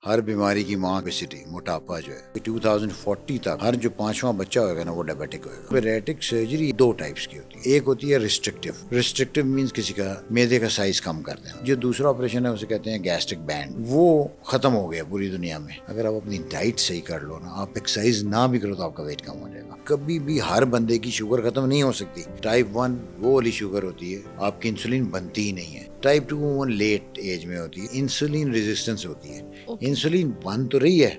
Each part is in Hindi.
हर बीमारी की माँ ओबेसिटी, मोटापा जो है 2040 तक हर जो पांचवा बच्चा होगा ना वो डायबिटिक होगा। बैरिएट्रिक सर्जरी दो टाइप्स की होती है। एक होती है रिस्ट्रिक्टिव मींस किसी का मैदे का साइज कम कर देना। जो दूसरा ऑपरेशन है उसे कहते हैं गैस्ट्रिक बैंड। वो खत्म हो गया पूरी दुनिया में। अगर आप अपनी डाइट सही कर लो ना, आप एक्सरसाइज ना भी करो तो आपका वेट कम हो जाएगा। कभी भी हर बंदे की शुगर खत्म नहीं हो सकती। टाइप 1 वो वाली शुगर होती है, आपकी इंसुलिन बनती ही नहीं है। टाइप 2 वो लेट एज में होती है, इंसुलिन रेजिस्टेंस होती है। इंसुलिन बन तो रही है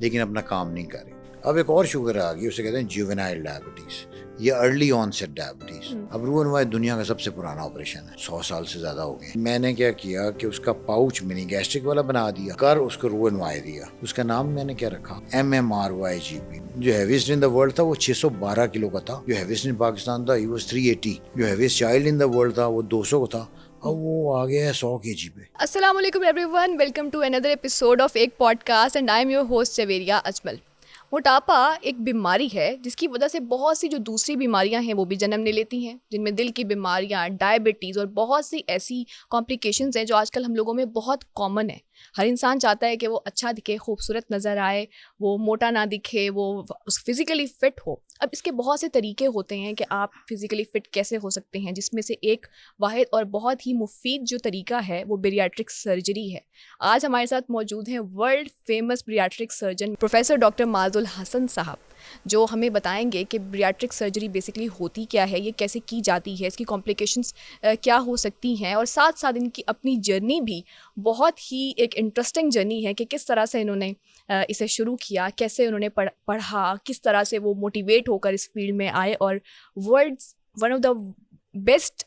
लेकिन अपना काम नहीं कर रही। अब एक और शुगर आ गई, उसे कहते हैं जुवेनाइल डायबिटीज या अर्ली ऑनसेट डायबिटीज। अब रोअनवाई दुनिया का सबसे पुराना ऑपरेशन है, 100 साल से ज्यादा हो गए। मैंने क्या किया कि उसका पाउच मिनी गैस्ट्रिक वाला बना दिया, कर उसको रोअनवाई दिया। उसका नाम मैंने क्या रखा, MMRYGP। जो हैवीएस्ट इन द वर्ल्ड था वो 612 किलो का था। जो हैवीएस्ट इन पाकिस्तान था वो 380। जो heaviest child in the world था वो 200 का था। अब वो आ गया है 100 kg पे। अस्सलाम वालेकुम everyone, welcome to another episode of एक podcast and I am your host Javeria Ajmal. मोटापा एक बीमारी है जिसकी वजह से बहुत सी जो दूसरी बीमारियां हैं वो भी जन्म ले लेती हैं, जिनमें दिल की बीमारियां, डायबिटीज़ और बहुत सी ऐसी कॉम्प्लिकेशंस हैं जो आजकल हम लोगों में बहुत कॉमन है। हर इंसान चाहता है कि वो अच्छा दिखे, खूबसूरत नज़र आए, वो मोटा ना दिखे, वो फिज़िकली फ़िट हो। अब इसके बहुत से तरीके होते हैं कि आप फिज़िकली फ़िट कैसे हो सकते हैं, जिसमें से एक वाहिद और बहुत ही मुफीद जो तरीका है वो बैरिएट्रिक सर्जरी है। आज हमारे साथ मौजूद हैं world famous bariatric surgeon professor doctor Majul Hasan sahab, जो हमें बताएंगे कि बैरिएट्रिक सर्जरी बेसिकली होती क्या है, ये कैसे की जाती है, इसकी कॉम्प्लिकेशंस क्या हो सकती हैं, और साथ साथ इनकी अपनी जर्नी भी बहुत ही एक इंटरेस्टिंग जर्नी है कि किस तरह से इन्होंने इसे शुरू किया, कैसे उन्होंने पढ़ा, किस तरह से वो मोटिवेट होकर इस फील्ड में आए और world's one of the best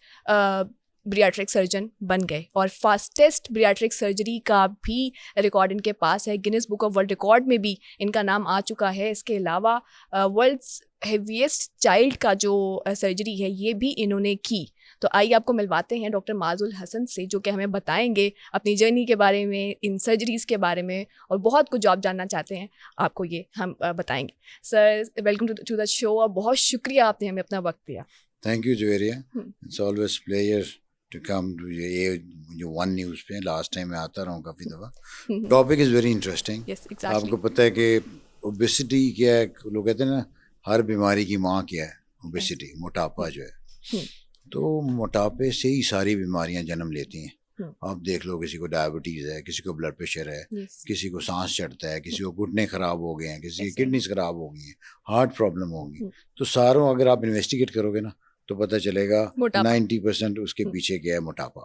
bariatric surgeon बन गए और फास्टेस्ट बैरिएट्रिक सर्जरी का भी रिकॉर्ड इनके पास है। Guinness book of world record में भी इनका नाम आ चुका है। इसके अलावा वर्ल्ड्स हेवीएस्ट चाइल्ड का जो सर्जरी है ये भी इन्होंने की। तो आइए आपको मिलवाते हैं डॉक्टर माजुल हसन से, जो कि हमें बताएंगे अपनी जर्नी के बारे में, इन सर्जरीज़ के बारे में, और बहुत कुछ जो आप जानना चाहते हैं आपको ये हम बताएंगे। Sir, welcome to the show और बहुत शुक्रिया आपने हमें अपना वक्त दिया। Thank you Juveria, it's always pleasure to come to ये जो वन न्यूज़ पे लास्ट टाइम मैं आता रहा हूँ काफ़ी दफ़ा। Topic is very interesting. आपको पता है कि ओबेसिटी क्या है, लोग कहते हैं ना हर बीमारी की माँ क्या है, ओबेसिटी, मोटापा जो है। तो मोटापे से ही सारी बीमारियां जन्म लेती हैं। आप देख लो, किसी को डायबिटीज़ है, किसी को ब्लड प्रेशर है, किसी को सांस चढ़ता है, किसी को घुटने खराब हो गए हैं, किसी की किडनीज खराब हो गई हैं, हार्ट प्रॉब्लम होगी। तो सारों अगर आप इन्वेस्टिगेट करोगे ना तो पता चलेगा 90% उसके पीछे क्या है, मोटापा।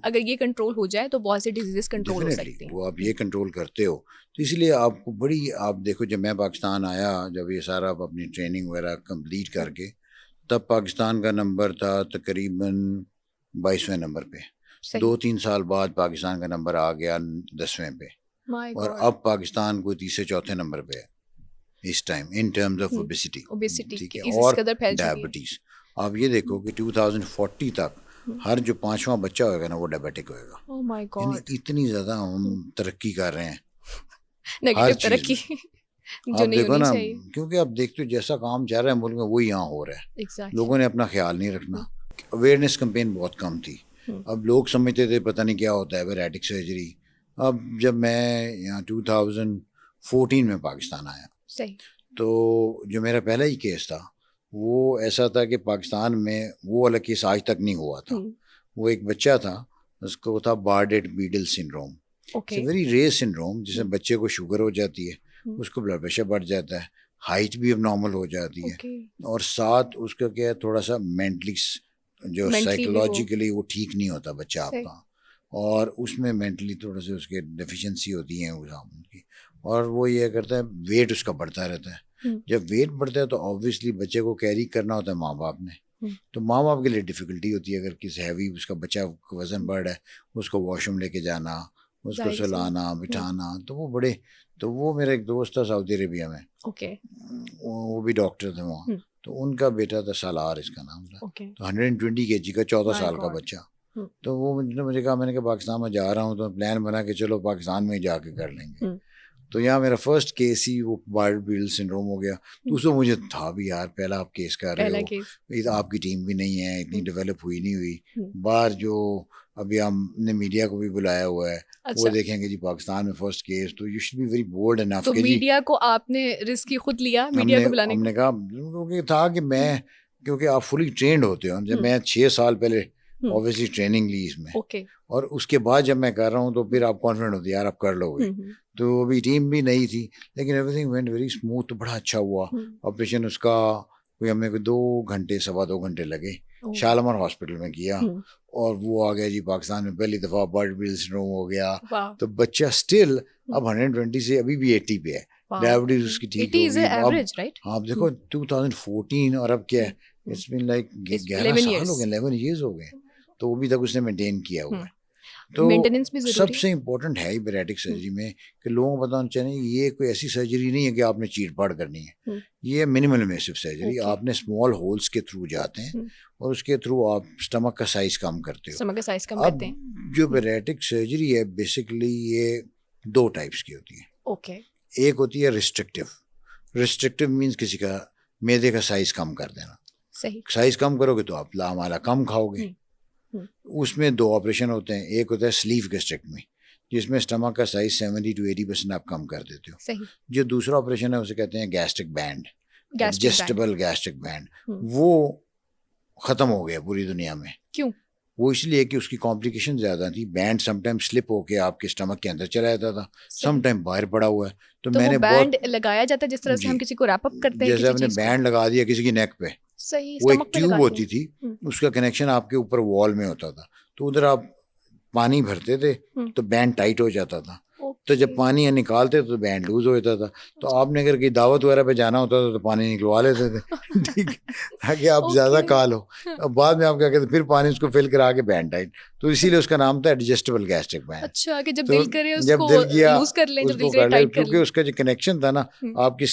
अगर ये कंट्रोल हो जाए तो बहुत से डिजीजेस कंट्रोल हो सकते हैं। वो आप ये कंट्रोल करते हो तो इसलिए आपको बड़ी, आप देखो जब मैं पाकिस्तान आया, जब ये सारा अपनी ट्रेनिंग वगैरह कंप्लीट करके, तब पाकिस्तान का नंबर था तकरीबन 22वें नंबर पे। 2-3 साल बाद पाकिस्तान का नंबर आ गया 10वें पे, और अब पाकिस्तान कोई तीसरे चौथे नंबर पे है इस time in terms of obesity, ठीक है, और डायबिटीज। आप ये देखो कि 2040 तक हर जो पांचवा बच्चा होगा ना वो डायबिटिक होगा। Oh my God. इतनी ज्यादा हम तरक्की कर रहे हैं नेगेटिव तरक्की जो आप नहीं देखो होनी ना, चाहिए। क्योंकि आप देखते हो जैसा काम चल रहा है मुल्क में वही यहाँ हो रहा है। Exactly. लोगों ने अपना ख्याल नहीं रखना। अवेयरनेस कैंपेन बहुत कम थी। अब लोग समझते थे पता नहीं क्या होता है बैरिएट्रिक सर्जरी। अब जब मैं यहाँ 2014 में पाकिस्तान आया, सही, तो जो मेरा पहला ही केस था वो ऐसा था कि पाकिस्तान में वो वाला केस आज तक नहीं हुआ था। वो एक बच्चा था, उसको था Bardet Biedl syndrome. It's very rare syndrome जिसमें बच्चे को शुगर हो जाती है, उसको ब्लड प्रेशर बढ़ जाता है, हाइट भी अबनॉर्मल हो जाती है, और साथ उसका क्या है, थोड़ा सा मेंटली जो साइकोलॉजिकली वो ठीक नहीं होता बच्चा आपका, और उसमें मेंटली थोड़ा सा उसके डेफिशिएंसी होती है उनकी, और वो ये करता है वेट उसका बढ़ता रहता है। जब वेट बढ़ता है तो ऑब्वियसली बच्चे को कैरी करना होता है माँ बाप ने, तो माँ बाप के लिए डिफिकल्टी होती है। अगर किसी हैवी उसका बच्चा वजन बढ़ है, उसको वॉशरूम लेके जाना, उसको सुलाना बिठाना, तो वो बड़े, तो वो मेरा एक दोस्त था सऊदी अरेबिया में, वो भी डॉक्टर थे वहाँ, तो उनका बेटा था सालार, इसका नाम था, तो 120 kg का 14 साल का बच्चा। तो वो मुझे कहा, मैंने कहा पाकिस्तान में जा रहा हूँ तो प्लान बना के चलो पाकिस्तान में ही जाके कर लेंगे। तो यहाँ मेरा फर्स्ट केस ही वो बार्ड-बिल सिंड्रोम हो गया। तो उसमें मुझे था भी यार पहला आप केस कर रहे पहला हो, केस। ये तो आपकी टीम भी नहीं है, इतनी डेवलप हुई नहीं हुई। हम्म। बाहर जो अभी हमने मीडिया को भी बुलाया हुआ है, वो अच्छा, देखेंगे जी पाकिस्तान में फर्स्ट केस, तो you should be very bold enough तो कि जी मीडिया को आपने रिस्क ही खुद लिया मीडिया हमने को बुलाने हमने कहा क्योंकि था कि मैं, क्योंकि आप फुली ट्रेंड होते हो। जब मैं 6 साल पहले ऑब्वियसली ट्रेनिंग ली इसमें, ओके। और उसके बाद जब मैं कर रहा हूँ तो फिर आप कॉन्फिडेंट होते यार आप कर लोगे। तो अभी टीम भी नहीं थी, लेकिन एवरीथिंग वेंट वेरी स्मूथ, तो बड़ा अच्छा हुआ ऑपरेशन उसका। कोई हमें कोई 2 घंटे 2.25 घंटे लगे, शालामार हॉस्पिटल में किया, और वो आ गया जी पाकिस्तान में पहली दफ़ा बार्ड-बिल सिंड्रोम हो गया। तो बच्चा स्टिल अब 120 से अभी भी 80 पे है, डायबिटीज उसकी ठीक हो गई। Average right. आप देखो 2014 और अब क्या है, इट्स बीन लाइक 11 साल हो गए, 11 ईयर्स हो गए, तो वो भी तक उसने मेंटेन किया हुआ है। तो मेंटेनेंस भी जरूरी सबसे इम्पोर्टेंट है बैरेटिक सर्जरी में कि लोगों को बताना चाहिए ये कोई ऐसी सर्जरी नहीं है कि आपने चीट फाड़ करनी है। ये मिनिमल इन्वेसिव सर्जरी, आपने स्मॉल होल्स के थ्रू जाते हैं और उसके थ्रू आप स्टमक का साइज कम करते हो। स्टमक का साइज कम करते हैं। जो बैरेटिक सर्जरी है बेसिकली ये 2 टाइप्स की होती है। ओके। एक होती है रिस्ट्रिक्टिव। रिस्ट्रिक्टिव मीन्स किसी का मैदे का साइज कम कर देना। सही। साइज कम करोगे तो आप लामाला कम खाओगे। उसमें 2 ऑपरेशन होते हैं, एक होता है स्लीव गैस्ट्रेक्टमी, जिसमें स्टमक का साइज 70 to 80% आप कम कर देते हो। सही। जो दूसरा ऑपरेशन है उसे कहते हैं gastric band, adjustable gastric band. वो खत्म हो गया पूरी दुनिया में। क्यों? वो इसलिए कि उसकी कॉम्प्लिकेशन ज्यादा थी। बैंड समटाइम स्लिप होके आपके स्टमक के अंदर चला जाता था, समटाइम बाहर पड़ा हुआ है। तो मैंने बैंड लगाया जाता है जिस तरह से हम किसी को रैप अप करते हैं, जैसे आपने बैंड लगा दिया किसी की नेक पे, सही, वो एक ट्यूब होती थी, उसका कनेक्शन आपके ऊपर वॉल में होता था, तो उधर आप पानी भरते थे तो बैंड टाइट हो जाता था। तो जब पानी निकालते तो बैंड लूज हो जाता था। तो आपने अगर कहीं दावत वगैरह पे जाना होता था तो पानी निकलवा लेते थे ठीक, ताकि आप ज्यादा खा लो। अब बाद में आप क्या कहते फिर पानी उसको फिल करा के बैंड टाइट, तो इसीलिए उसका नाम था एडजस्टेबल गैस्ट्रिक बैंड। अच्छा, कि जब तो दिल करे उसको लूज कर लें, जब दिल करे टाइट कर लें। क्योंकि उसका जो कनेक्शन था ना आपकी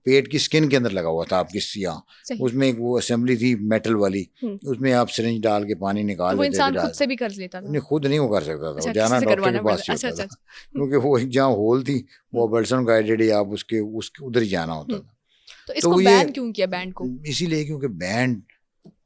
पेट की स्किन के अंदर लगा हुआ था, आपकी यहाँ उसमें एक वो असेंबली थी मेटल वाली, उसमें आप सिरिंज डाल के पानी निकाल लेते थे। इंसान खुद से भी कर लेता था? खुद नहीं वो कर सकता था, जाना डॉक्टर के पास ही होता था, क्योंकि वो जहाँ होल थी वो अल्ट्रासाउंड गाइडेड ही आप उसके उधर ही जाना होता था। तो इसको बैन क्यों किया बैंड को? इसीलिए क्योंकि बैंड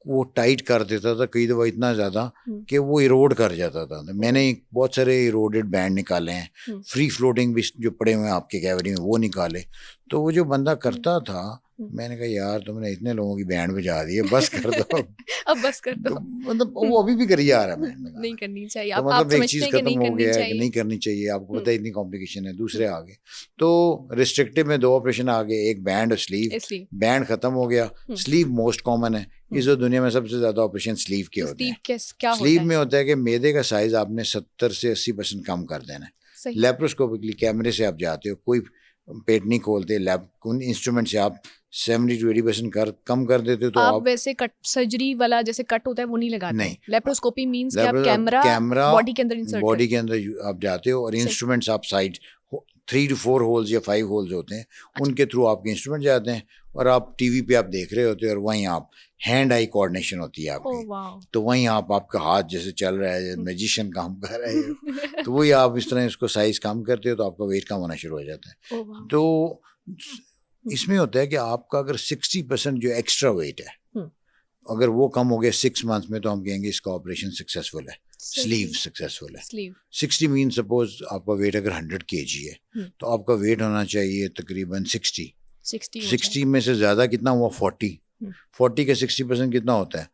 वो टाइट कर देता था कई दफा इतना ज्यादा कि वो इरोड कर जाता था। मैंने बहुत सारे इरोडेड बैंड निकाले हैं, फ्री फ्लोटिंग भी जो पड़े हुए हैं आपके कैविटी में वो निकाले। तो वो जो बंदा करता था, मैंने कहा यार तुमने इतने लोगों की बैंड बजा दी है, बस कर दो अब बस कर दो। तो मतलब वो अभी भी करी जा रहा है। नहीं करनी चाहिए। तो मतलब एक चीज खत्म हो गया है कि नहीं करनी चाहिए, आपको पता है इतनी कॉम्प्लिकेशन है। दूसरे आ गए तो रिस्ट्रिक्टिव में 2 ऑपरेशन आ गए, एक बैंड और स्लीव। बैंड खत्म हो गया, स्लीव मोस्ट कॉमन है। इस दुनिया में सबसे ज्यादा ऑपरेशन स्लीव के होते हैं। स्लीव में होता है कि मैदे का साइज आपने 70 से 80% कम कर देना है। लेप्रोस्कोपिकली कैमरे से आप जाते हो, कोई पेट नहीं खोलते, लैब इंस्ट्रूमेंट से आप 70 to 80% कम कर देते हो। तो आप वैसे कट सर्जरी वाला जैसे कट होता है वो नहीं लगाते? नहीं। लेप्रोस्कोपी मींस कि आप कैमरा बॉडी के अंदर इंसर्ट बॉडी के अंदर आप जाते हो और इंस्ट्रूमेंट्स आप साइड 3 to 4 होल्स या 5 होल्स होते हैं, उनके थ्रू आपके इंस्ट्रूमेंट जाते हैं और आप टीवी पे आप देख रहे होते हो और वहीं आप हैंड आई कोऑर्डिनेशन होती है आपकी। तो वहीं आपका हाथ जैसे चल रहा है, मैजिशियन काम कर रहे हो, तो वही आप इस तरह इसको साइज कम करते हो तो आपका वेट कम होना शुरू हो जाता है। तो इसमें होता है कि आपका अगर 60% जो एक्स्ट्रा वेट है अगर वो कम हो गया 6 months में, तो हम कहेंगे इसका ऑपरेशन सक्सेसफुल है, स्लीव सक्सेसफुल है। 60 मीन सपोज आपका वेट अगर 100 kg है तो आपका वेट होना चाहिए तकरीबन 60 में से ज्यादा कितना हुआ 40 का 60% कितना होता है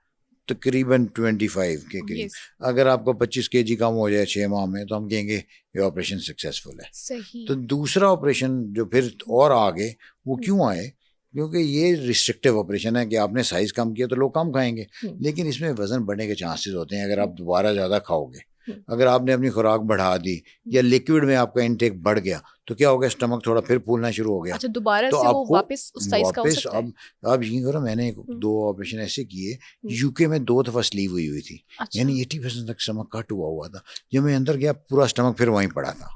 तकरीबन 25 के करीब। अगर आपको 25 kg कम हो जाए 6 माह में तो हम कहेंगे ये ऑपरेशन सक्सेसफुल है। सही। तो दूसरा ऑपरेशन जो फिर और आगे वो क्यों आए, क्योंकि ये रिस्ट्रिक्टिव ऑपरेशन है कि आपने साइज कम किया तो लोग कम खाएंगे, लेकिन इसमें वजन बढ़ने के चांसेस होते हैं अगर आप दोबारा ज्यादा खाओगे। अगर आपने अपनी खुराक बढ़ा दी या लिक्विड में आपका इनटेक बढ़ गया तो क्या हो गया, स्टमक थोड़ा फिर फूलना शुरू हो गया। अच्छा, दोबारा तो से वो वापस उस साइज का हो सकता है? अब यही करो, मैंने 2 ऑपरेशन ऐसे किए, यूके में 2 दफा स्लीव हुई थी। अच्छा। यानी 80% तक स्टमक कट हुआ था। जब मैं अंदर गया पूरा स्टमक फिर वहीं पड़ा था।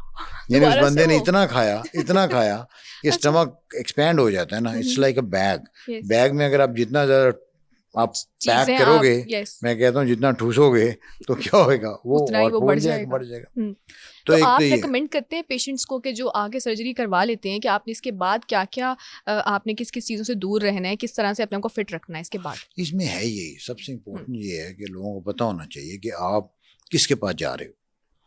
यानी उस बंदे ने इतना खाया कि स्टमक एक्सपैंड हो जाता है ना। इट्स लाइक अ बैग में अगर आप जितना ज्यादा आप पैक करोगे, मैं कहता हूँ जितना ठूसोगे तो क्या होगा वो और बढ़ जाएगा। तो तो एक आप तो ये रेकमेंड करते हैं पेशेंट्स को कि जो आगे सर्जरी करवा लेते हैं कि आपने इसके बाद क्या क्या आपने किस किस चीज़ों से दूर रहना है, किस तरह से अपने को फिट रखना है इसके बाद? इसमें है यही सबसे इम्पोर्टेंट ये है कि लोगों को पता होना चाहिए कि आप किसके पास जा रहे हो।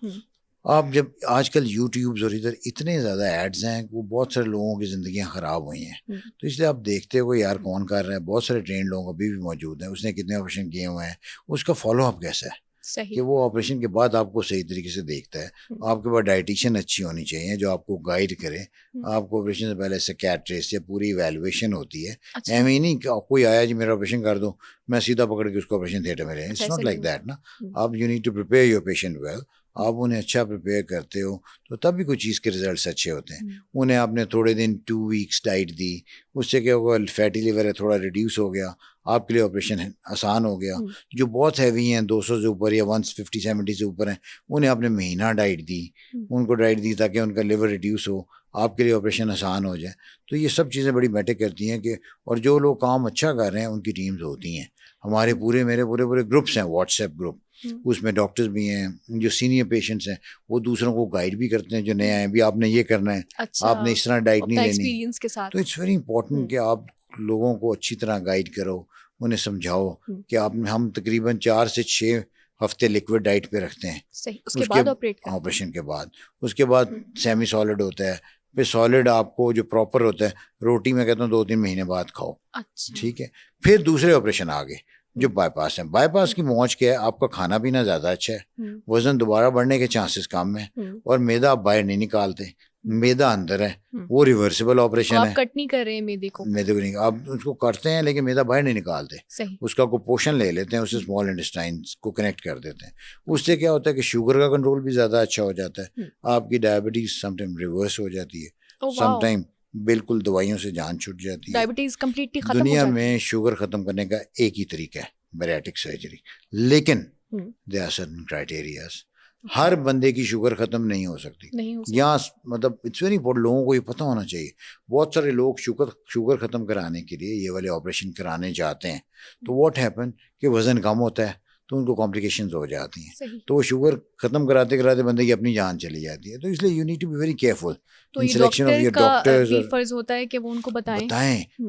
हम्म, आप जब आजकल यूट्यूब्स और इधर इतने ज़्यादा एड्स हैं वो बहुत सारे लोगों की ज़िंदगियां ख़राब हुई हैं, हम्म, तो इसलिए आप देखते हो यार कौन कर रहा है। बहुत सारे ट्रेंड लोग अभी भी मौजूद हैं, उसने कितने ऑपरेशन किए हुए हैं, उसका फॉलोअप कैसा है सही। कि वो ऑपरेशन के बाद आपको सही तरीके से देखता है। आपके पास डाइटिशियन अच्छी होनी चाहिए जो आपको गाइड करे। आपको ऑपरेशन से पहले साइकियाट्रिस्ट या पूरी इवैल्यूएशन होती है। अच्छा, एम ही नहीं कि कोई आया जी मेरा ऑपरेशन कर दो, मैं सीधा पकड़ के उसको ऑपरेशन थिएटर में ले। अच्छा, इट्स ऐसा नॉट नहीं लाइक होता। दैट ना। आप you need to prepare your patient well. आप उन्हें अच्छा प्रिपेयर करते हो तो तब भी कोई चीज़ के रिजल्ट्स अच्छे होते हैं। उन्हें आपने थोड़े दिन 2 वीक्स डाइट दी, उससे क्या होगा, फैटी लिवर है थोड़ा रिड्यूस हो गया, आपके लिए ऑपरेशन आसान हो गया। जो बहुत हैवी हैं 200 से ऊपर या 150-170 से ऊपर हैं, उन्हें आपने महीना डाइट दी, उनको डाइट दी ताकि उनका लिवर रिड्यूस हो, आपके लिए ऑपरेशन आसान हो जाए। तो ये सब चीज़ें बड़ी मैटर करती हैं कि और जो लोग काम अच्छा कर रहे हैं उनकी टीम्स होती हैं। हमारे मेरे पूरे पूरे ग्रुप्स हैं, व्हाट्सएप ग्रुप, उसमें डॉक्टर्स भी हैं, जो सीनियर पेशेंट्स हैं वो दूसरों को गाइड भी करते हैं जो नए आए, भी आपने ये करना है, अच्छा, आपने इस तरह डाइट नहीं अपना लेनी। एक्सपीरियंस के साथ। तो इट्स वेरी इंपॉर्टेंट कि आप लोगों को अच्छी तरह गाइड करो, उन्हें समझाओ कि हम तकरीबन 4 से 6 हफ्ते लिक्विड डाइट पे रखते हैं। सही, उसके बाद ऑपरेट करते हैं। ऑपरेशन के बाद उसके बाद सेमी सॉलिड होता है, फिर सॉलिड आपको जो प्रॉपर होता है रोटी में कहता हूँ 2-3 महीने बाद खाओ। अच्छा, ठीक है, फिर दूसरे ऑपरेशन आ गए जो बाईपास है। बाईपास की मौज क्या है, आपका खाना पीना ज़्यादा अच्छा है, वजन दोबारा बढ़ने के चांसेस कम है, और मैदा आप बाहर नहीं निकालते, मैदा अंदर है, वो रिवर्सिबल ऑपरेशन आप है। कट नहीं कर रहे हैं मैदे को। मैदे को नहीं, आप उसको करते हैं लेकिन मैदा बाहर नहीं निकालते, सही। उसका कुपोषण ले लेते हैं, उससे स्मॉल इंटेस्टाइन को कनेक्ट कर देते हैं। उससे क्या होता है कि शुगर का कंट्रोल भी ज़्यादा अच्छा हो जाता है, आपकी डायबिटीज़ समटाइम रिवर्स हो जाती है, ओह वाओ, समटाइम बिल्कुल दवाइयों से जान छूट जाती है। डायबिटीज कंप्लीटली खत्म हो दुनिया जाती है। में शुगर खत्म करने का एक ही तरीका है, बैरिएट्रिक सर्जरी, लेकिन दे आर सर्टेन क्राइटेरियाज। हर बंदे की शुगर खत्म नहीं हो सकती। नहीं हो सकती। यहाँ मतलब इट्स वेरी इंपॉर्टेंट, लोगों को ये पता होना चाहिए। बहुत सारे लोग शुगर खत्म कराने के लिए ये वाले ऑपरेशन कराने जाते हैं, तो व्हाट हैपन कि वजन कम होता है तो उनको कॉम्प्लिकेशंस हो जाती हैं, सही। तो वो शुगर खत्म कराते कराते बंदे की अपनी जान चली जाती है। तो इसलिए you need to be very careful तो इन ये सिलेक्शन ऑफ डॉक्टर योर का डॉक्टर्स। भी फर्ज होता है कि वो उनको बताएं।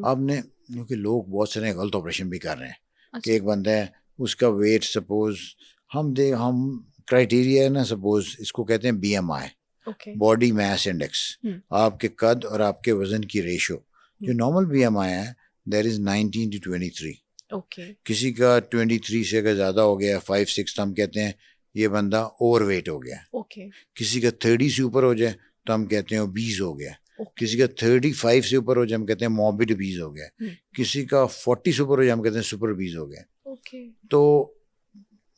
आपने, क्योंकि लोग बहुत सारे गलत ऑपरेशन भी कर रहे हैं। अच्छा। कि एक बंदा है, उसका वेट सपोज हम क्राइटेरिया है ना, सपोज इसको कहते हैं BMI, okay. Body mass index, आपके कद और आपके वजन की रेशो। जो नॉर्मल BMI है देयर इज 19 to 23। ओके। किसी का 23 से अगर ज़्यादा हो गया 5-6 तो हम कहते हैं ये बंदा ओवरवेट हो गया। ओके। किसी का 30 से ऊपर हो जाए तो हम कहते हैं ओबीज हो गया। किसी का 35 से ऊपर हो जाए हम कहते हैं मॉर्बिड ओबीज हो गया। किसी का 40 से ऊपर हो जाए हम कहते हैं सुपर ओबीज हो गया। ओके। तो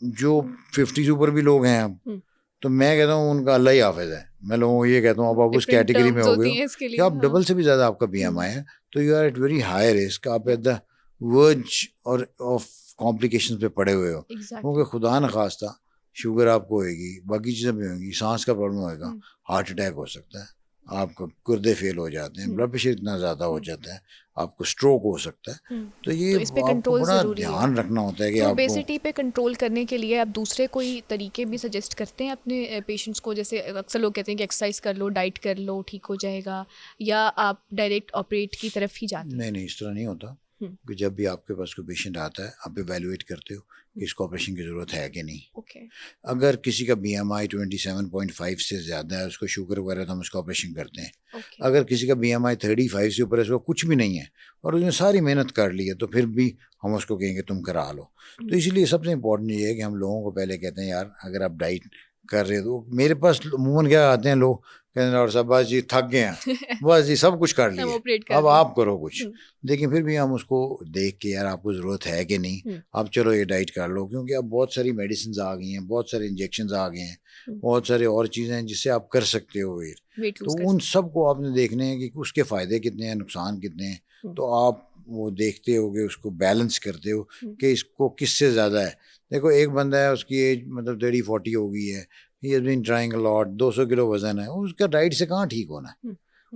जो 50 से ऊपर भी लोग हैं अब, तो मैं कहता हूँ उनका अल्लाह ही हाफिज है। मैं लोगों को ये कहता हूँ अब आप उस Different कैटेगरी में terms हो होती गए हैं हो इसके कि लिए, आप हाँ। डबल से भी ज़्यादा आपका BMI है, तो you are at very high risk, आप एट द वर्ज और ऑफ कॉम्प्लिकेशंस पे पड़े हुए हो। क्योंकि खुदा न खास्ता शुगर आपको होएगी, बाकी चीज़ें भी होंगी, सांस का प्रॉब्लम होएगा, हार्ट अटैक हो सकता है, आपका गुर्दे फेल हो जाते हैं, ब्लड प्रेशर इतना ज़्यादा हो जाता है, आपको स्ट्रोक हो सकता है। तो ये इस पे आपको कंट्रोल बड़ा ज़रूरी है। ध्यान रखना होता है कि तो आपको ओबेसिटी पे कंट्रोल करने के लिए आप दूसरे कोई तरीके भी सजेस्ट करते हैं अपने पेशेंट्स को? जैसे अक्सर लोग कहते हैं कि एक्सरसाइज कर लो, डाइट कर लो, ठीक हो जाएगा, या आप डायरेक्ट ऑपरेट की तरफ ही जाते हैं? नहीं, इस तरह नहीं होता कि जब भी आपके पास कोई पेशेंट आता है आप इवैल्यूएट करते हो कि इसको ऑपरेशन की ज़रूरत है कि नहीं। ओके। अगर किसी का BMI 27.5 से ज़्यादा है, उसको शुगर वगैरह, तो हम उसका ऑपरेशन करते हैं। ओके। अगर किसी का BMI 35 से ऊपर है, उसको कुछ भी नहीं है और उसने सारी मेहनत कर ली है, तो फिर भी हम उसको कहेंगे तुम करा लो। तो इसलिए सबसे इम्पोर्टेंट ये है कि हम लोगों को पहले कहते हैं यार अगर आप डाइट कर रहे हो, तो मेरे पास अमूमन क्या आते हैं लोग, कहते हैं डॉक्टर साहब बस जी थक गए हैं, बस जी सब कुछ कर हम लिया, ऑपरेट कर अब लें। आप करो कुछ। लेकिन फिर भी हम उसको देख के यार आपको ज़रूरत है कि नहीं, आप चलो ये डाइट कर लो, क्योंकि अब बहुत सारी मेडिसिन आ गई हैं, बहुत सारे इंजेक्शन आ गए हैं, बहुत सारे और चीज़ें हैं जिससे आप कर सकते हो वेट। तो उन सब को आपने देखने हैं कि उसके फ़ायदे कितने हैं, नुकसान कितने हैं, तो आप वो देखते होगे, उसको बैलेंस करते हो कि इसको किससे ज़्यादा है। देखो एक बंदा है, उसकी एज मतलब 30-40 हो गई है, he has been trying a lot, 200 kilo वजन है, उसका डाइट से कहाँ ठीक होना है,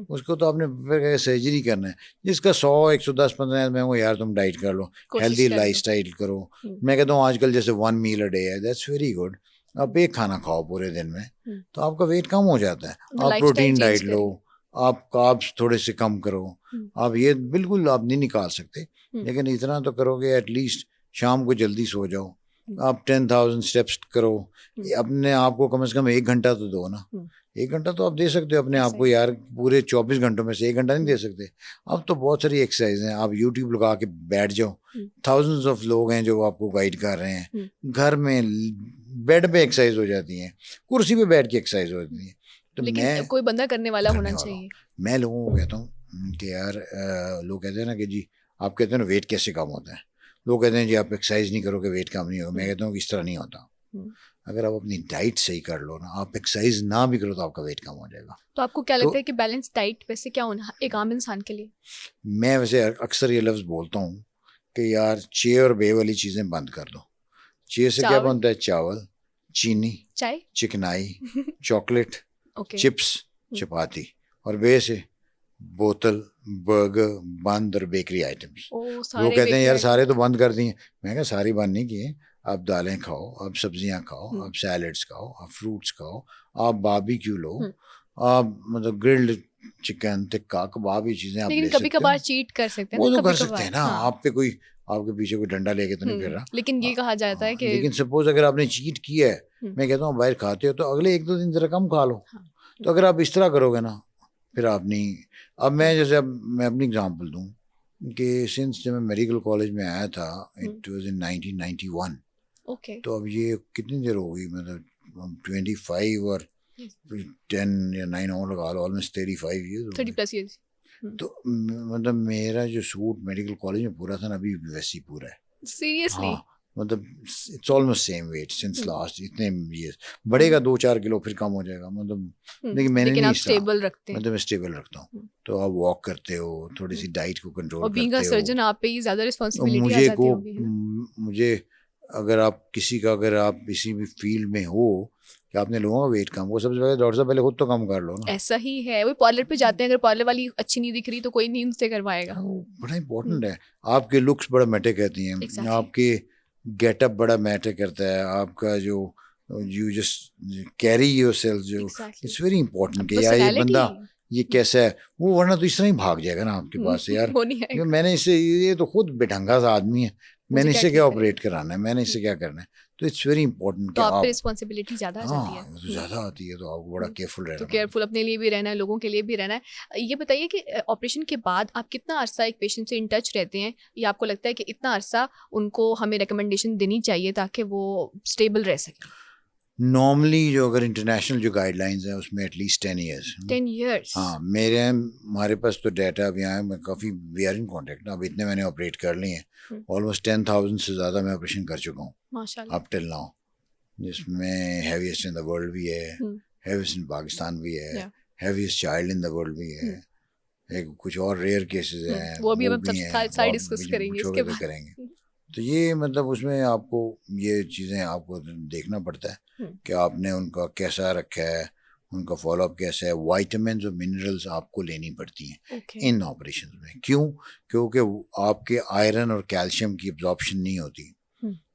उसको तो आपने सर्जरी करना है। जिसका 100-110-15 मैं हूँ यार तुम डाइट कर लो, हेल्दी लाइफस्टाइल करो। मैं कहता हूँ आजकल जैसे 1 मील अ डे है, दैट्स वेरी गुड। आप एक खाना खाओ पूरे दिन में तो आपका वेट कम हो जाता है। आप lifestyle प्रोटीन change डाइट करें। लो, आप कार्ब्स थोड़े से कम करो। आप ये बिल्कुल आप नहीं निकाल सकते, लेकिन इतना तो करोगे एटलीस्ट शाम को जल्दी सो जाओ। आप 10,000 स्टेप्स करो, अपने आप को कम से कम 1 घंटा तो दो ना। 1 घंटा तो आप दे सकते हो अपने आप को यार, पूरे 24 घंटों में से 1 घंटा नहीं दे सकते। अब तो बहुत सारी एक्सरसाइज हैं, आप यूट्यूब लगा के बैठ जाओ, थाउजेंड्स ऑफ लोग हैं जो आपको गाइड कर रहे हैं। घर में बेड पे एक्सरसाइज हो जाती हैं, कुर्सी पे बैठ के एक्सरसाइज हो जाती है। तो लेकिन मैं कोई बंदा करने वाला होना वाला चाहिए। मैं लोगों को कहता हूँ कि यार लोग कहते हैं ना कि जी आप कहते हैं ना वेट कैसे कम होता है, लोग कहते हैं जी आप एक्सरसाइज नहीं करोगे वेट कम नहीं होगा। मैं कहता हूँ कि इस तरह नहीं होता। अगर आप अपनी डाइट सही कर लो ना, आप एक्सरसाइज ना भी करो तो आपका वेट कम हो जाएगा। तो आपको क्या लगता है कि बैलेंस डाइट वैसे क्या होना एक आम इंसान के लिए? मैं वैसे अक्सर ये लफ्ज़ बोलता हूँ कि यार चे और बे वाली चीज़ें बंद कर दो। चे से क्या बनता है? चावल, चीनी, चाय, चिकनाई, चॉकलेट, ओके, चिप्स, चपाती। और बे से बोतल, बर्गर, बंद और बेकरी आइटम्स। ओ लोग सारे कहते हैं बेकरी यार आइटम। सारे तो बंद कर दिए। मैं कहा सारी बंद नहीं किए। आप दालें खाओ, आप सब्जियां खाओ, आप सैलड्स खाओ, आप फ्रूट्स खाओ, आप बारबेक्यू लो, आप मतलब ग्रिल्ड चिकन, टिक्का, कबाब, ये चीजें आप लेकिन ले कभी सकते हो। कभार चीट कर सकते हैं वो ना, तो कभी कर सकते हैं कभार। ना, हाँ। आप पे कोई आपके पीछे कोई डंडा लेके तो नहीं फिर रहा। लेकिन ये कहा जाता है कि लेकिन सपोज अगर आपने चीट किया है, मैं कहता हूँ बाहर खाते हो तो अगले 1-2 दिन जरा कम खा लो। तो अगर आप इस तरह करोगे ना फिर आप नहीं। अब मैं जैसे अब मैं अपनी एग्जांपल दूं कि सिंस जब मैं मेडिकल कॉलेज में आया था, इट वाज इन 1991। ओके, तो अब ये कितनी देर हो गई, मतलब 25 और 10 या 9 और लगा लो, ऑलमोस्ट 35 ईयर्स। 30+ ईयर्स। तो मतलब मेरा जो सूट मेडिकल कॉलेज में पूरा था ना, अभी वैसे ही पूरा है। सीरियसली? हाँ, मतलब it's almost same weight since last इतने इयर्स। बढ़ेगा 2-4 किलो फिर कम हो जाएगा, मतलब। लेकिन मैंने लेकिन नहीं आप इस तरह, स्टेबल रखते हैं। मतलब मैं स्टेबल रखता हूँ। तो आप वॉक करते हो, थोड़ी सी डाइट को और कंट्रोल बीइंग अ करते हो। सर्जन आप पे ही ज्यादा और रिस्पॉन्सिबिलिटी आ मुझे जाती होगी, है ना? मुझे अगर आप किसी का, अगर आप किसी भी फील्ड में हो कि आपने लोगों का वेट कम, वो सबसे पहले डॉक्टर साहब पहले खुद तो कम कर लो ना। ऐसा ही है, वो पार्लर पे जाते हैं, अगर पार्लर वाली अच्छी नहीं दिख रही तो कोई नहीं उनसे करवाएगा। वो बड़ा इंपॉर्टेंट है। आपके लुक्स बड़ा मैटर करती हैं। Exactly. आपके गेटअप बड़ा मैटर करता है। आपका जो यू जस्ट कैरी योरसेल्फ, जो Exactly. इट्स वेरी इंपॉर्टेंट कि यार ये पर्सनैलिटी बंदा ये कैसा है। वो वरना तो इस तरह ही भाग जाएगा ना आपके पास से यार। वो नहीं ये आएगा। मैंने इससे, ये तो खुद बेढंगा सा आदमी है, मुझे मैंने क्या इससे ठीक क्या करेगा? ऑपरेट कराना है, मैंने इससे क्या करना है। तो इट्स वेरी इंपॉर्टेंट तो कि आप पे आप, रिस्पॉन्सिबिलिटी ज्यादा आ जाती है। हाँ वो तो ज़्यादा आती है, तो आपको बड़ा केयरफुल तो रहना पड़ेगा। केयरफुल अपने लिए भी रहना है, लोगों के लिए भी रहना है। ये बताइए कि ऑपरेशन के बाद आप कितना अरसा एक पेशेंट से इन टच रहते हैं, या आपको लगता है कि इतना अरसा उनको हमें रिकमेंडेशन देनी चाहिए ताकि वो स्टेबल रह सके? नॉर्मली जो अगर इंटरनेशनल जो गाइडलाइंस है उसमें एटलीस्ट 10 ईयर्स। 10 years? हाँ, हमारे पास तो डाटा अभी आया, मैं काफ़ी वी आर इन कॉन्टेक्ट। अब इतने मैंने ऑपरेट कर लिए हैं, ऑलमोस्ट 10,000 से ज़्यादा मैं ऑपरेशन कर चुका हूँ माशाल्लाह। अप टिल नाउ, जिसमें हैवीएस्ट इन द वर्ल्ड भी है, हैवीएस्ट इन पाकिस्तान भी है, Yeah. Heaviest child in the world भी है। एक कुछ और रेयर केसेस हैं, वो भी हम सब हैं, सारे वो डिस्कस भी करेंगे इसके पूछोगे तो बाद। करेंगे। तो ये मतलब उसमें आपको ये चीज़ें आपको देखना पड़ता है कि आपने उनका कैसा रखा है, उनका फॉलोअप कैसा है। वाइटामिन और मिनरल्स आपको लेनी पड़ती हैं Okay. इन ऑपरेशन में। क्यों? क्योंकि आपके आयरन और कैल्शियम की एब्जॉर्प्शन नहीं होती।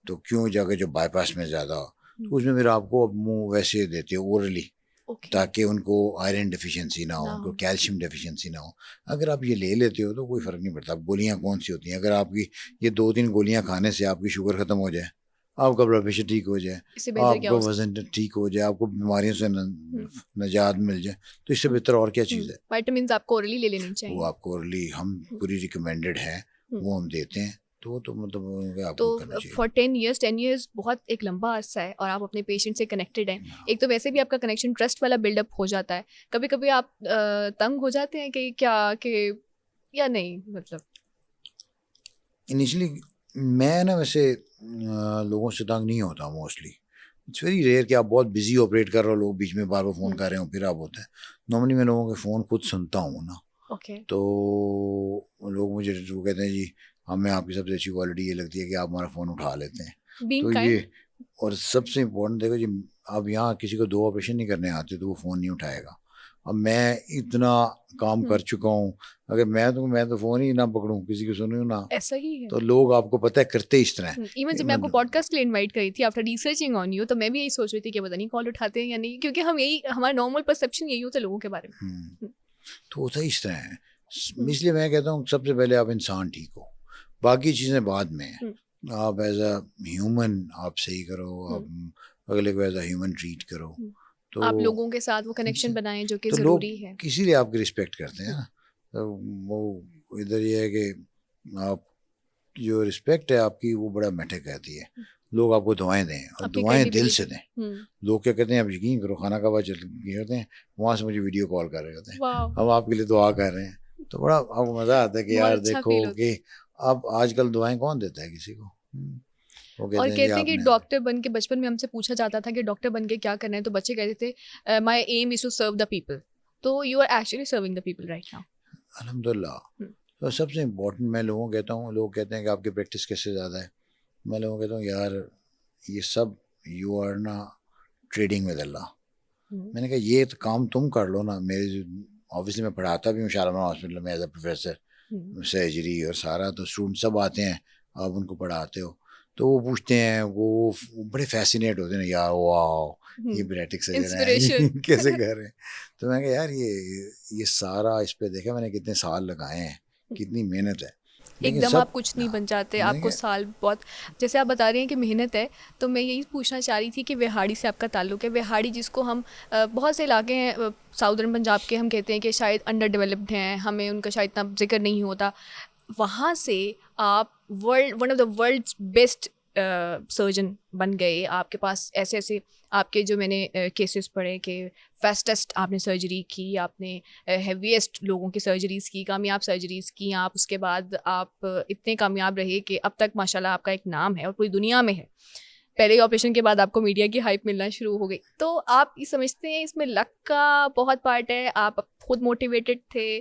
तो क्यों जगह जो बाईपास में ज़्यादा, तो उसमें फिर आपको अब मुंह वैसे देते हो ओरली, Okay. ताकि उनको आयरन डिफिशिएंसी ना हो, ना उनको हो। कैल्शियम डिफिशिएंसी ना हो। अगर आप ये ले लेते हो तो कोई फ़र्क नहीं पड़ता। अब गोलियां कौन सी होती हैं, अगर आपकी ये 2-3 गोलियां खाने से आपकी शुगर ख़त्म हो जाए, आपका ब्लड प्रेशर ठीक हो जाए, इससे बेहतर क्या आपका हो सकता वजन ठीक हो जाए, आपको बीमारियों से निजात मिल जाए, तो इससे बेहतर और क्या चीज़ है। है? विटामिन्स आपको ओरली ले लेनी वो चाहिए। आपको अर्ली हम पूरी रिकमेंडेड है, वो हम देते हैं। तो मतलब तो आपको करना चाहिए। फॉर 10 years बहुत एक लंबा अरसा है, और आप अपने पेशेंट से कनेक्टेड हैं। एक तो वैसे भी आपका कनेक्शन ट्रस्ट वाला बिल्डअप हो जाता है। कभी कभी आप तंग हो जाते हैं कि क्या कि, या नहीं, मतलब? इनिशियली मैं ना वैसे लोगों से तंग नहीं होता मोस्टली। इट्स वेरी रेयर कि आप बहुत बिजी ऑपरेट कर रहे हो, लोग बीच में बार बार फ़ोन कर रहे हो फिर आप होता है। नॉर्मली मैं लोगों के फ़ोन खुद सुनता हूँ ना। ओके। तो लोग मुझे वो कहते हैं जी हमें आपकी सबसे अच्छी क्वालिटी ये लगती है कि आप हमारा फ़ोन उठा लेते हैं। बीइंग तो काइंड। ये, और सबसे इम्पोर्टेंट देखो जी, आप यहाँ किसी को 2 ऑपरेशन नहीं करने आते तो वो फ़ोन नहीं उठाएगा। अब मैं इतना काम कर चुका हूँ, अगर मैं तो फ़ोन ही ना पकड़ूं, किसी को सुनूं ना, ऐसा ही है। तो लोग आपको पता है करते इस तरह हैं। इवन जब मैं आपको पॉडकास्ट के लिए इनवाइट करी थी आफ्टर रिसर्चिंग ऑन यू, तो मैं भी यही सोच रही थी कि पता नहीं कॉल उठाते हैं या नहीं, क्योंकि हम यही, हमारा नॉर्मल परसेप्शन यही होता है लोगों के बारे में। तो होता ही इस तरह है। इसलिए मैं कहता हूँ सबसे पहले आप इंसान ठीक हो, बाकी चीज़ें बाद में हैं। आप एज अ ह्यूमन आप सही करो, आप अगले को एज अ ह्यूमन ट्रीट करो, तो आप लोगों के साथ वो कनेक्शन बनाएं जो कि तो लोग ज़रूरी है। इसीलिए आपकी रिस्पेक्ट करते हैं ना। तो वो इधर ये है कि आप जो रिस्पेक्ट है आपकी वो बड़ा मैटर करती है। लोग आपको दुआएं दें और आपकी दुआएं दिल credibility। से दें। लोग क्या कहते हैं, आप यकीन करो, खाना कबा चल करते हैं, वहाँ से मुझे वीडियो कॉल कर रहे होते हैं, वाह, हम आपके लिए दुआ कर रहे हैं, तो बड़ा आपको मज़ा आता है कि बहुत यार अच्छा देखो फील होता है। कि अब आजकल दुआएं कौन देता है किसी को। वो और कहते हैं कहते हैं कि आपने डॉक्टर बन के, बचपन में हमसे पूछा जाता था कि डॉक्टर बन के क्या करना है, तो बच्चे कहते थे my aim is to serve the people. तो you are actually serving the people right now. अल्हम्दुलिल्लाह। तो सबसे इम्पोर्टेंट मैं लोगों को कहता हूँ, लोग कहते हैं कि आपकी प्रैक्टिस कैसे ज़्यादा है, मैं लोगों को कहता हूँ यार ये सब यू आर ना ट्रेडिंग विद अल्लाह। मैंने कहा ये तो काम तुम कर लो ना, मेरे ऑब्वियसली मैं पढ़ाता भी हूँ शालामार हॉस्पिटल में एज अ प्रोफेसर, सर्जरी और सारा, तो स्टूडेंट सब आते हैं, आप उनको पढ़ाते हो, तो वो पूछते हैं, वो बड़े फैसिनेट होते हैं यार, वाह ये ब्रेटिक सर्जन है, ये कैसे कर रहे हैं। तो मैं कहा यार ये सारा इस पे देखा मैंने कितने साल लगाए हैं, कितनी मेहनत है, लेकिन एकदम सब आप कुछ नहीं बन जाते, मैंने आपको कहा साल बहुत, जैसे आप बता रहे हैं कि मेहनत है, तो मैं यही पूछना चाह रही थी कि विहाड़ी से आपका ताल्लुक है। विहाड़ी जिसको हम बहुत से इलाके हैं साउदर्न पंजाब के, हम कहते हैं कि शायद अंडर डेवलप्ड हैं, हमें उनका शायद इतना जिक्र नहीं होता। वहाँ से आप one of the world's best surgeon बन गए। आपके पास ऐसे ऐसे आपके जो मैंने केसेस पढ़े कि फास्टेस्ट आपने सर्जरी की, आपने हैवीएस्ट लोगों की सर्जरीज़ की, कामयाब सर्जरीज़ की, आप उसके बाद आप इतने कामयाब रहे कि अब तक माशाल्लाह आपका एक नाम है और पूरी दुनिया में है। पहले ऑपरेशन के बाद आपको मीडिया की हाइप मिलना शुरू हो गई। तो आप ये समझते हैं इसमें लक का बहुत पार्ट है, आप खुद मोटिवेटेड थे,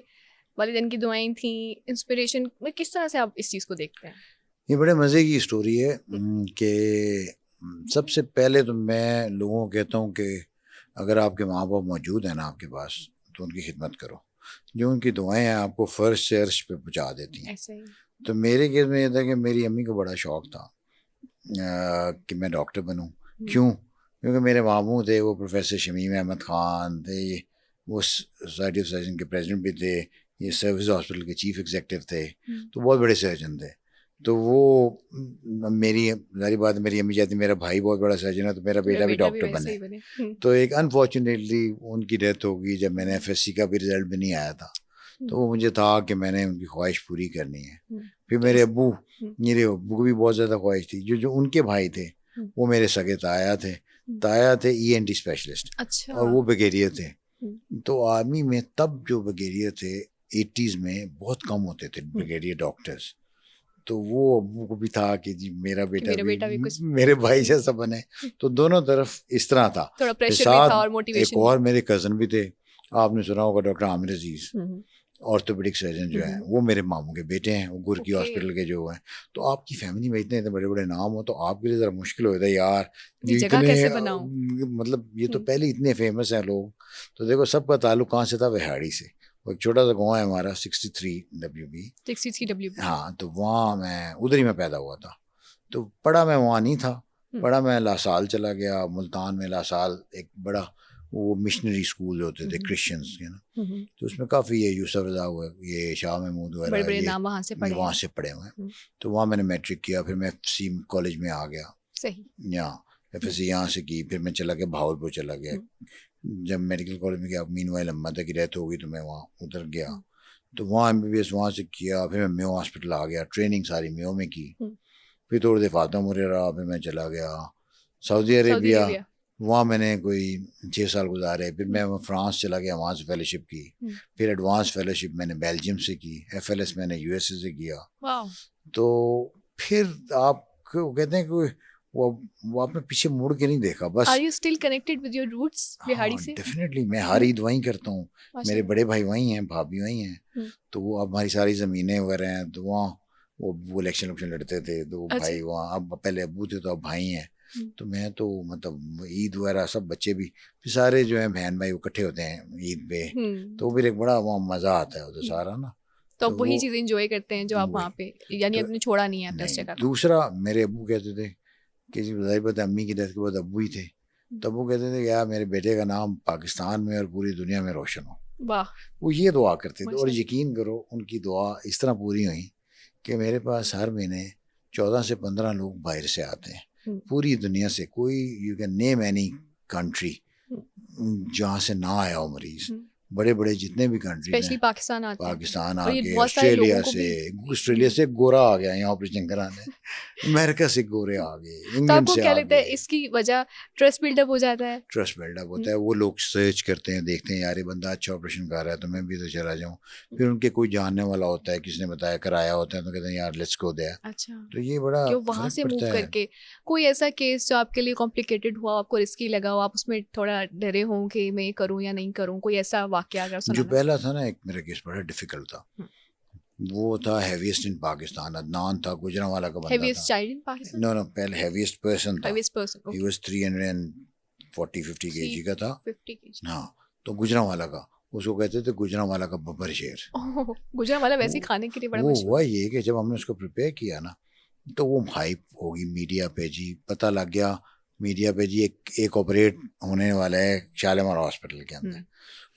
वालिदैन की दुआएं थी, इंस्पिरेशन में, किस तरह से आप इस चीज़ को देखते हैं? ये बड़े मज़े की स्टोरी है कि सबसे पहले तो मैं लोगों को कहता हूँ कि अगर आपके माँ बाप मौजूद हैं ना आपके पास, तो उनकी खिदमत करो, जो उनकी दुआएं हैं आपको फर्श से अर्श पे पहुँचा देती हैं। ऐसा ही। तो मेरे केस में ये था कि मेरी अम्मी को बड़ा शौक था कि मैं डॉक्टर बनूं। क्यों? क्योंकि मेरे मामू थे, वो प्रोफेसर शमीम अहमद ख़ान थे, वो सोसाइटी ऑफ सर्जन के प्रेसिडेंट भी थे, ये सर्विस हॉस्पिटल के चीफ एग्जीक्यूटिव थे, तो बहुत बड़े सर्जन थे। तो वो मेरी जारी बात है, मेरी अम्मी चाहती मेरा भाई बहुत बड़ा सर्जन है तो मेरा बेटा भी डॉक्टर बने। तो एक अनफॉर्चुनेटली उनकी डेथ हो गई जब मैंने एफएससी का भी रिजल्ट भी नहीं आया था, तो वो मुझे था कि मैंने उनकी ख्वाहिश पूरी करनी है। फिर मेरे अब्बू, मेरे अब्बू को भी बहुत ज़्यादा ख्वाहिश थी, जो उनके भाई थे वो मेरे सगे ताया थे ईएनटी स्पेशलिस्ट, अच्छा। और वो बगेरिया थे। तो आर्मी में तब जो बगेरिया थे 80s में बहुत कम होते थे ब्रिगेडियर डॉक्टर्स, तो वो अब्बू को भी था कि जी मेरा बेटा भी कुछ मेरे भाई जैसा बने। तो दोनों तरफ इस तरह था। थोड़ा फिर प्रेशर भी था और साथ मोटिवेशन एक और मेरे कज़न भी थे, आपने सुना होगा डॉक्टर आमिर अजीज, ऑर्थोपेडिक सर्जन जो है, वो मेरे मामू के बेटे हैं, वो गुरकी हॉस्पिटल के जो हैं। तो आपकी फैमिली में इतने इतने बड़े बड़े नाम हो तो आपके लिए ज़रा मुश्किल हो जाता है यार, ये जगह इतने कैसे बनाऊं? मतलब ये तो पहले इतने फेमस हैं लोग। तो देखो सबका ताल्लुक कहाँ से था, विहाड़ी से। वो एक छोटा सा गाँव है हमारा 63 WB। हाँ, तो वहाँ मैं उधर ही मैं पैदा हुआ था। तो पढ़ा मैं वहाँ नहीं था, पढ़ा मैं लासाल चला गया, मुल्तान में लासाल एक बड़ा वो मिशनरी स्कूल होते थे क्रिश्चियंस के ना, तो उसमें काफ़ी ये यूसुफ रज़ा हुआ, ये शाह महमूद बड़े बड़े वगैरह, नाम वहाँ से पढ़े वहाँ से पढ़े हुए हैं। तो वहाँ मैंने मैट्रिक किया, फिर मैं एफएससी कॉलेज में आ गया, सही, यहाँ एफएससी यहाँ से की, फिर मैं चला गया भावलपुर चला गया। जब मेडिकल कॉलेज में गया, मीनवाइल अम्मा की डेथ हो गई तो मैं वहाँ उधर गया, तो वहाँ एमबीबीएस वहाँ से किया। फिर मैं मेयो हॉस्पिटल आ गया, ट्रेनिंग सारी मेयो में की। फिर थोड़ी देर फातिमा मुरे रहा, फिर मैं चला गया सऊदी अरेबिया, वहाँ मैंने कोई 6 साल गुजारे। फिर मैं फ्रांस चला गया, वहाँ से फेलोशिप की। फिर एडवांस फेलोशिप मैंने बेल्जियम से की, एफएलएस मैंने यूएसए से किया। तो फिर आप कहते हैं कि वो आपने पीछे मुड़ के नहीं देखा बस। Are you still connected with your roots बिहाड़ी से? डेफिनेटली, मैं हर ईद वहीं करता हूँ, मेरे बड़े भाई वहीं हैं, भाभी वहीं हैं, तो वो अब हमारी सारी ज़मीनें वगैरह हैं, तो वहाँ वो इलेक्शन लड़ते थे, तो भाई वहाँ, अब पहले अब्बू थे तो अब भाई हैं, तो मैं तो मतलब ईद वगैरह सब बच्चे भी फिर सारे जो है बहन भाई इकट्ठे होते हैं ईद पे, तो फिर एक बड़ा वहाँ मज़ा आता है उधर सारा ना। तो आप वही वो चीज़ें एंजॉय करते हैं जो आप वहाँ पे, यानी तो आपने छोड़ा नहीं है अपने उस नहीं, जगह को। दूसरा मेरे अब्बू कहते थे कि जी ज़ाहिर बात है अम्मी की डेथ के बाद अब्बू ही थे, तब वो कहते थे यार मेरे बेटे का नाम पाकिस्तान में और पूरी दुनिया में रोशन हो। वाह। वो ये दुआ करते थे और माशाल्लाह। यकीन करो उनकी दुआ इस तरह पूरी हुई कि मेरे पास हर महीने 14 से 15 लोग बाहर से आते हैं पूरी दुनिया से, कोई you can name any country जहाँ से ना आया हो मरीज, बड़े बड़े जितने भी कंट्रीज स्पेशली हैं, पाकिस्तान आते हैं पाकिस्तान और ये आके, बहुत सारे लोगों ऑस्ट्रेलिया को से गोरा आ गया यहाँ ऑपरेशन कराने, अमेरिका से गोरे आ गए, तो इंग्लैंड आपको से क्या आ लगता है गए। इसकी वजह ट्रस्ट बिल्डअप हो जाता है? ट्रस्ट बिल्डअप होता है, वो लोग सर्च करते हैं, देखते हैं यार ये बंदा अच्छा ऑपरेशन कर रहा है तो मैं भी तो चला जाऊँ, फिर उनके कोई जानने वाला होता है, किसी ने बताया कराया होता है तो कहते हैं यार लेट्स गो देयर। अच्छा, तो ये बड़ा कि वो वहाँ फर्क से मूव पड़ता है। करके कोई ऐसा केस जो आपके लिए कॉम्प्लिकेटेड हुआ, आपको रिस्की लगा हो, आप उसमें थोड़ा डरे हों कि मैं ये करूँ या नहीं करूँ, कोई ऐसा वाकया अगर जो सुनाना पहला था ना एक मेरा केस बड़ा डिफिकल्ट था, वो था हैवीएस्ट इन पाकिस्तान, अदनान था, गुजरांवाला का बंदा हेवीएस्ट था। Child in Pakistan? No no पहले हैवीएस्ट पर्सन था, हेवीएस्ट पर्सन, ही ओके। वाज 340-50 केजी का था। 50 केजी। हाँ, तो गुजरांवाला का, उसको कहते थे गुजरांवाला का बब्बर शेर। ओह, गुजरांवाला वैसे ही खाने के लिए बड़ा वो मशहूर हुआ है। ये कि जब हमने उसको प्रिपेयर किया ना तो वो हाइप होगी मीडिया पे जी, पता लग गया मीडिया पे जी एक ऑपरेट होने वाला है शालीमार हॉस्पिटल के अंदर,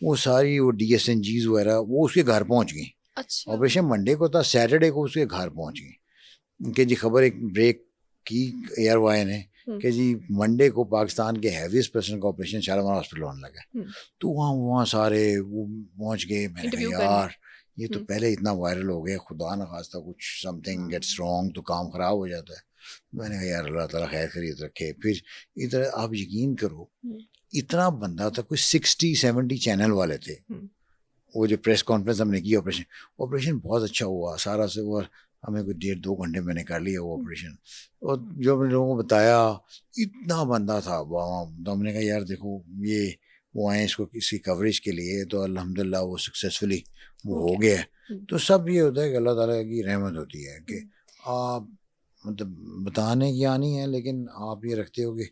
वो सारी वो DSNGs वगैरह वो उसके घर पहुंच गई। अच्छा। ऑपरेशन मंडे को था, सैटरडे को उसके घर पहुंच गई कि जी खबर एक ब्रेक की एयरवाई ने कि जी मंडे को पाकिस्तान के हैवीएस्ट पर्सन का ऑपरेशन शालीमार हॉस्पिटल होने लगा। तो वहाँ सारे वो पहुंच गए, मैंने इंटरव्यू कहा करने। यार ये तो पहले इतना वायरल हो गया, खुदा न खास्ता कुछ समथिंग गेट्स रॉन्ग तो काम खराब हो जाता है। मैंने कहा यार अल्लाह ताला खैर खैरियत रखे। फिर इधर आप यकीन करो इतना बंदा था, कोई 60-70 चैनल वाले थे। वो जो प्रेस कॉन्फ्रेंस हमने की ऑपरेशन बहुत अच्छा हुआ सारा से, वो हमें कोई 1.5-2 घंटे मैंने कर लिया वो ऑपरेशन। और जो हमने लोगों को बताया इतना बंदा था वहाँ, तो हमने कहा यार देखो ये वो आए इसको इसकी कवरेज के लिए, तो अल्हम्दुलिल्लाह वो सक्सेसफुली वो हो गया है। तो सब ये होता है कि अल्लाह ताला की रहमत होती है कि आप मतलब बताने की आनी है, लेकिन आप ये रखते हो कि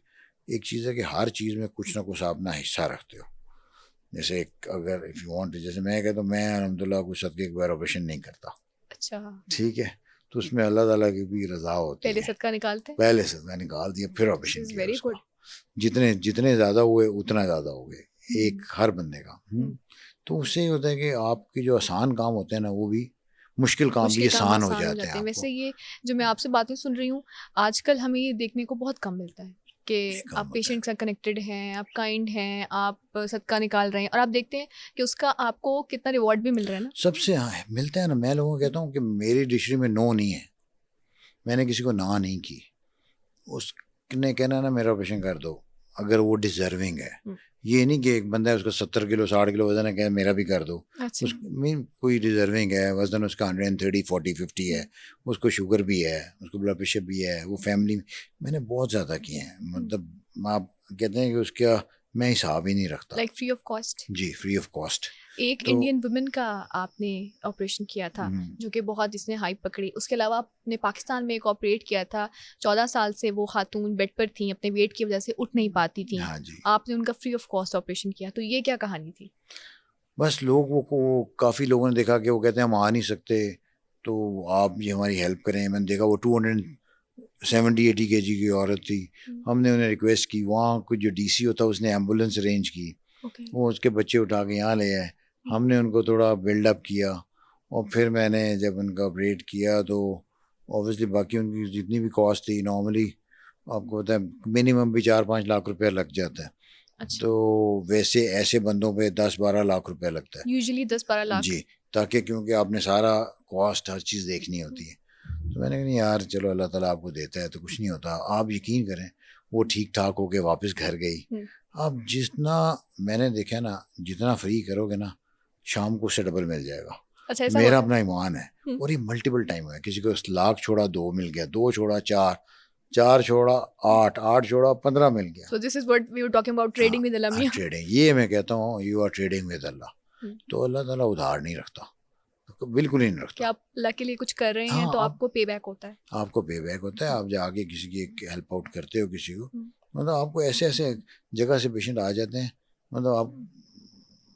एक चीज़ है कि हर चीज़ में कुछ ना कुछ अपना हिस्सा रखते हो। जैसे अगर इफ़ यू वांट, जैसे मैं कहता हूँ मैं अल्हम्दुलिल्लाह कोई सदके के बगैर ऑपरेशन नहीं करता, अच्छा, ठीक है, तो उसमें अल्लाह ताला की भी रज़ा होती पहले है। सदका निकालते हैं। पहले सदका निकाल दिया फिर ऑपरेशन इज किया वेरी उसका, गुड। जितने जितने ज़्यादा हुए उतना ज़्यादा हो गए एक हर बंदे का। तो उससे ये होता है कि आपके जो आसान काम होते हैं ना वो भी मुश्किल काम भी मुश्किल काम आसान हो आसान हो जाते हैं जाते हैं। आपको। वैसे ये जो मैं आपसे बातें सुन रही हूँ, आजकल हमें ये देखने को बहुत कम मिलता है कि कम आप होता पेशेंट से कनेक्टेड हैं, आप काइंड हैं, आप सदका निकाल रहे हैं और आप देखते हैं कि उसका आपको कितना रिवॉर्ड भी मिल रहा है ना। सबसे हाँ मिलता है ना। मैं लोगों को कहता हूँ कि मेरी डिक्शनरी में नो नहीं है, मैंने किसी को ना नहीं की। उसने कहना ना मेरा ऑपरेशन कर दो अगर वो डिजर्विंग है। ये नहीं कि एक बंदा है उसको 70 किलो 60 किलो वजन है, कहे मेरा भी कर दो। अच्छा। उस मीन कोई डिजर्विंग है, वजन उसका 130 40 50 है, उसको शुगर भी है, उसको ब्लड प्रेशर भी है, वो फैमिली मैंने बहुत ज़्यादा किए हैं। मतलब आप कहते हैं कि उसका मैं हिसाब ही नहीं रखता। Like free of cost. जी फ्री ऑफ कॉस्ट। एक तो इंडियन वुमेन का आपने ऑपरेशन किया था जो कि बहुत इसने हाइप पकड़ी। उसके अलावा आपने पाकिस्तान में एक ऑपरेट किया था, 14 साल से वो खातून बेड पर थी, अपने वेट की वजह से उठ नहीं पाती थी। हाँ जी, आपने उनका फ्री ऑफ कॉस्ट ऑपरेशन किया, तो ये क्या कहानी थी? बस लोगों को काफ़ी लोगों ने देखा कि वो कहते हैं हम आ नहीं सकते तो आप ये हमारी हेल्प करें। मैंने देखा वो 270-80 केजी की औरत थी। हमने उन्हें रिक्वेस्ट की, वहाँ कोई जो DC होता उसने एम्बुलेंस अरेंज की, वो उसके बच्चे उठा के यहाँ ले आए। हमने उनको थोड़ा बिल्डअप किया और फिर मैंने जब उनका ऑपरेट किया तो ऑब्वियसली बाकी उनकी जितनी भी कॉस्ट थी, नॉर्मली आपको पता है मिनिमम भी 4-5 लाख रुपया लग जाता है। अच्छा। तो वैसे ऐसे बंदों पे 10-12 लाख रुपया लगता है यूजुअली 10-12 लाख। जी, ताकि क्योंकि आपने सारा कॉस्ट हर चीज़ देखनी होती है। तो मैंने कहा नहीं यार चलो अल्लाह ताला आपको देता है तो कुछ नहीं होता। आप यकीन करें वो ठीक ठाक होके वापस घर गई। आप जितना मैंने देखा ना जितना फ्री करोगे ना शाम को उससे डबल मिल जाएगा। अच्छा, ऐसा मेरा होता अपना ईमान है। और ये मल्टीपल टाइम है, किसी को लाख छोड़ा 2 मिल गया, 2 छोड़ा 4, 4 छोड़ा 8, 8 छोड़ा 15 मिल गया। So this is what we were talking about, trading with Allah. Trading, ये मैं कहता हूँ यू आर ट्रेडिंग विद अल्लाह। तो अल्लाह ताला उधार नहीं रखता, तो बिल्कुल ही नहीं कि रखता। आप अल्लाह के लिए कुछ कर रहे हैं हाँ, तो आपको पे बैक होता है। आपको पे बैक होता है, आप जाके किसी की हेल्प आउट करते हो किसी को, हम्म, मतलब आपको ऐसे ऐसे जगह से पेशेंट आ जाते हैं, मतलब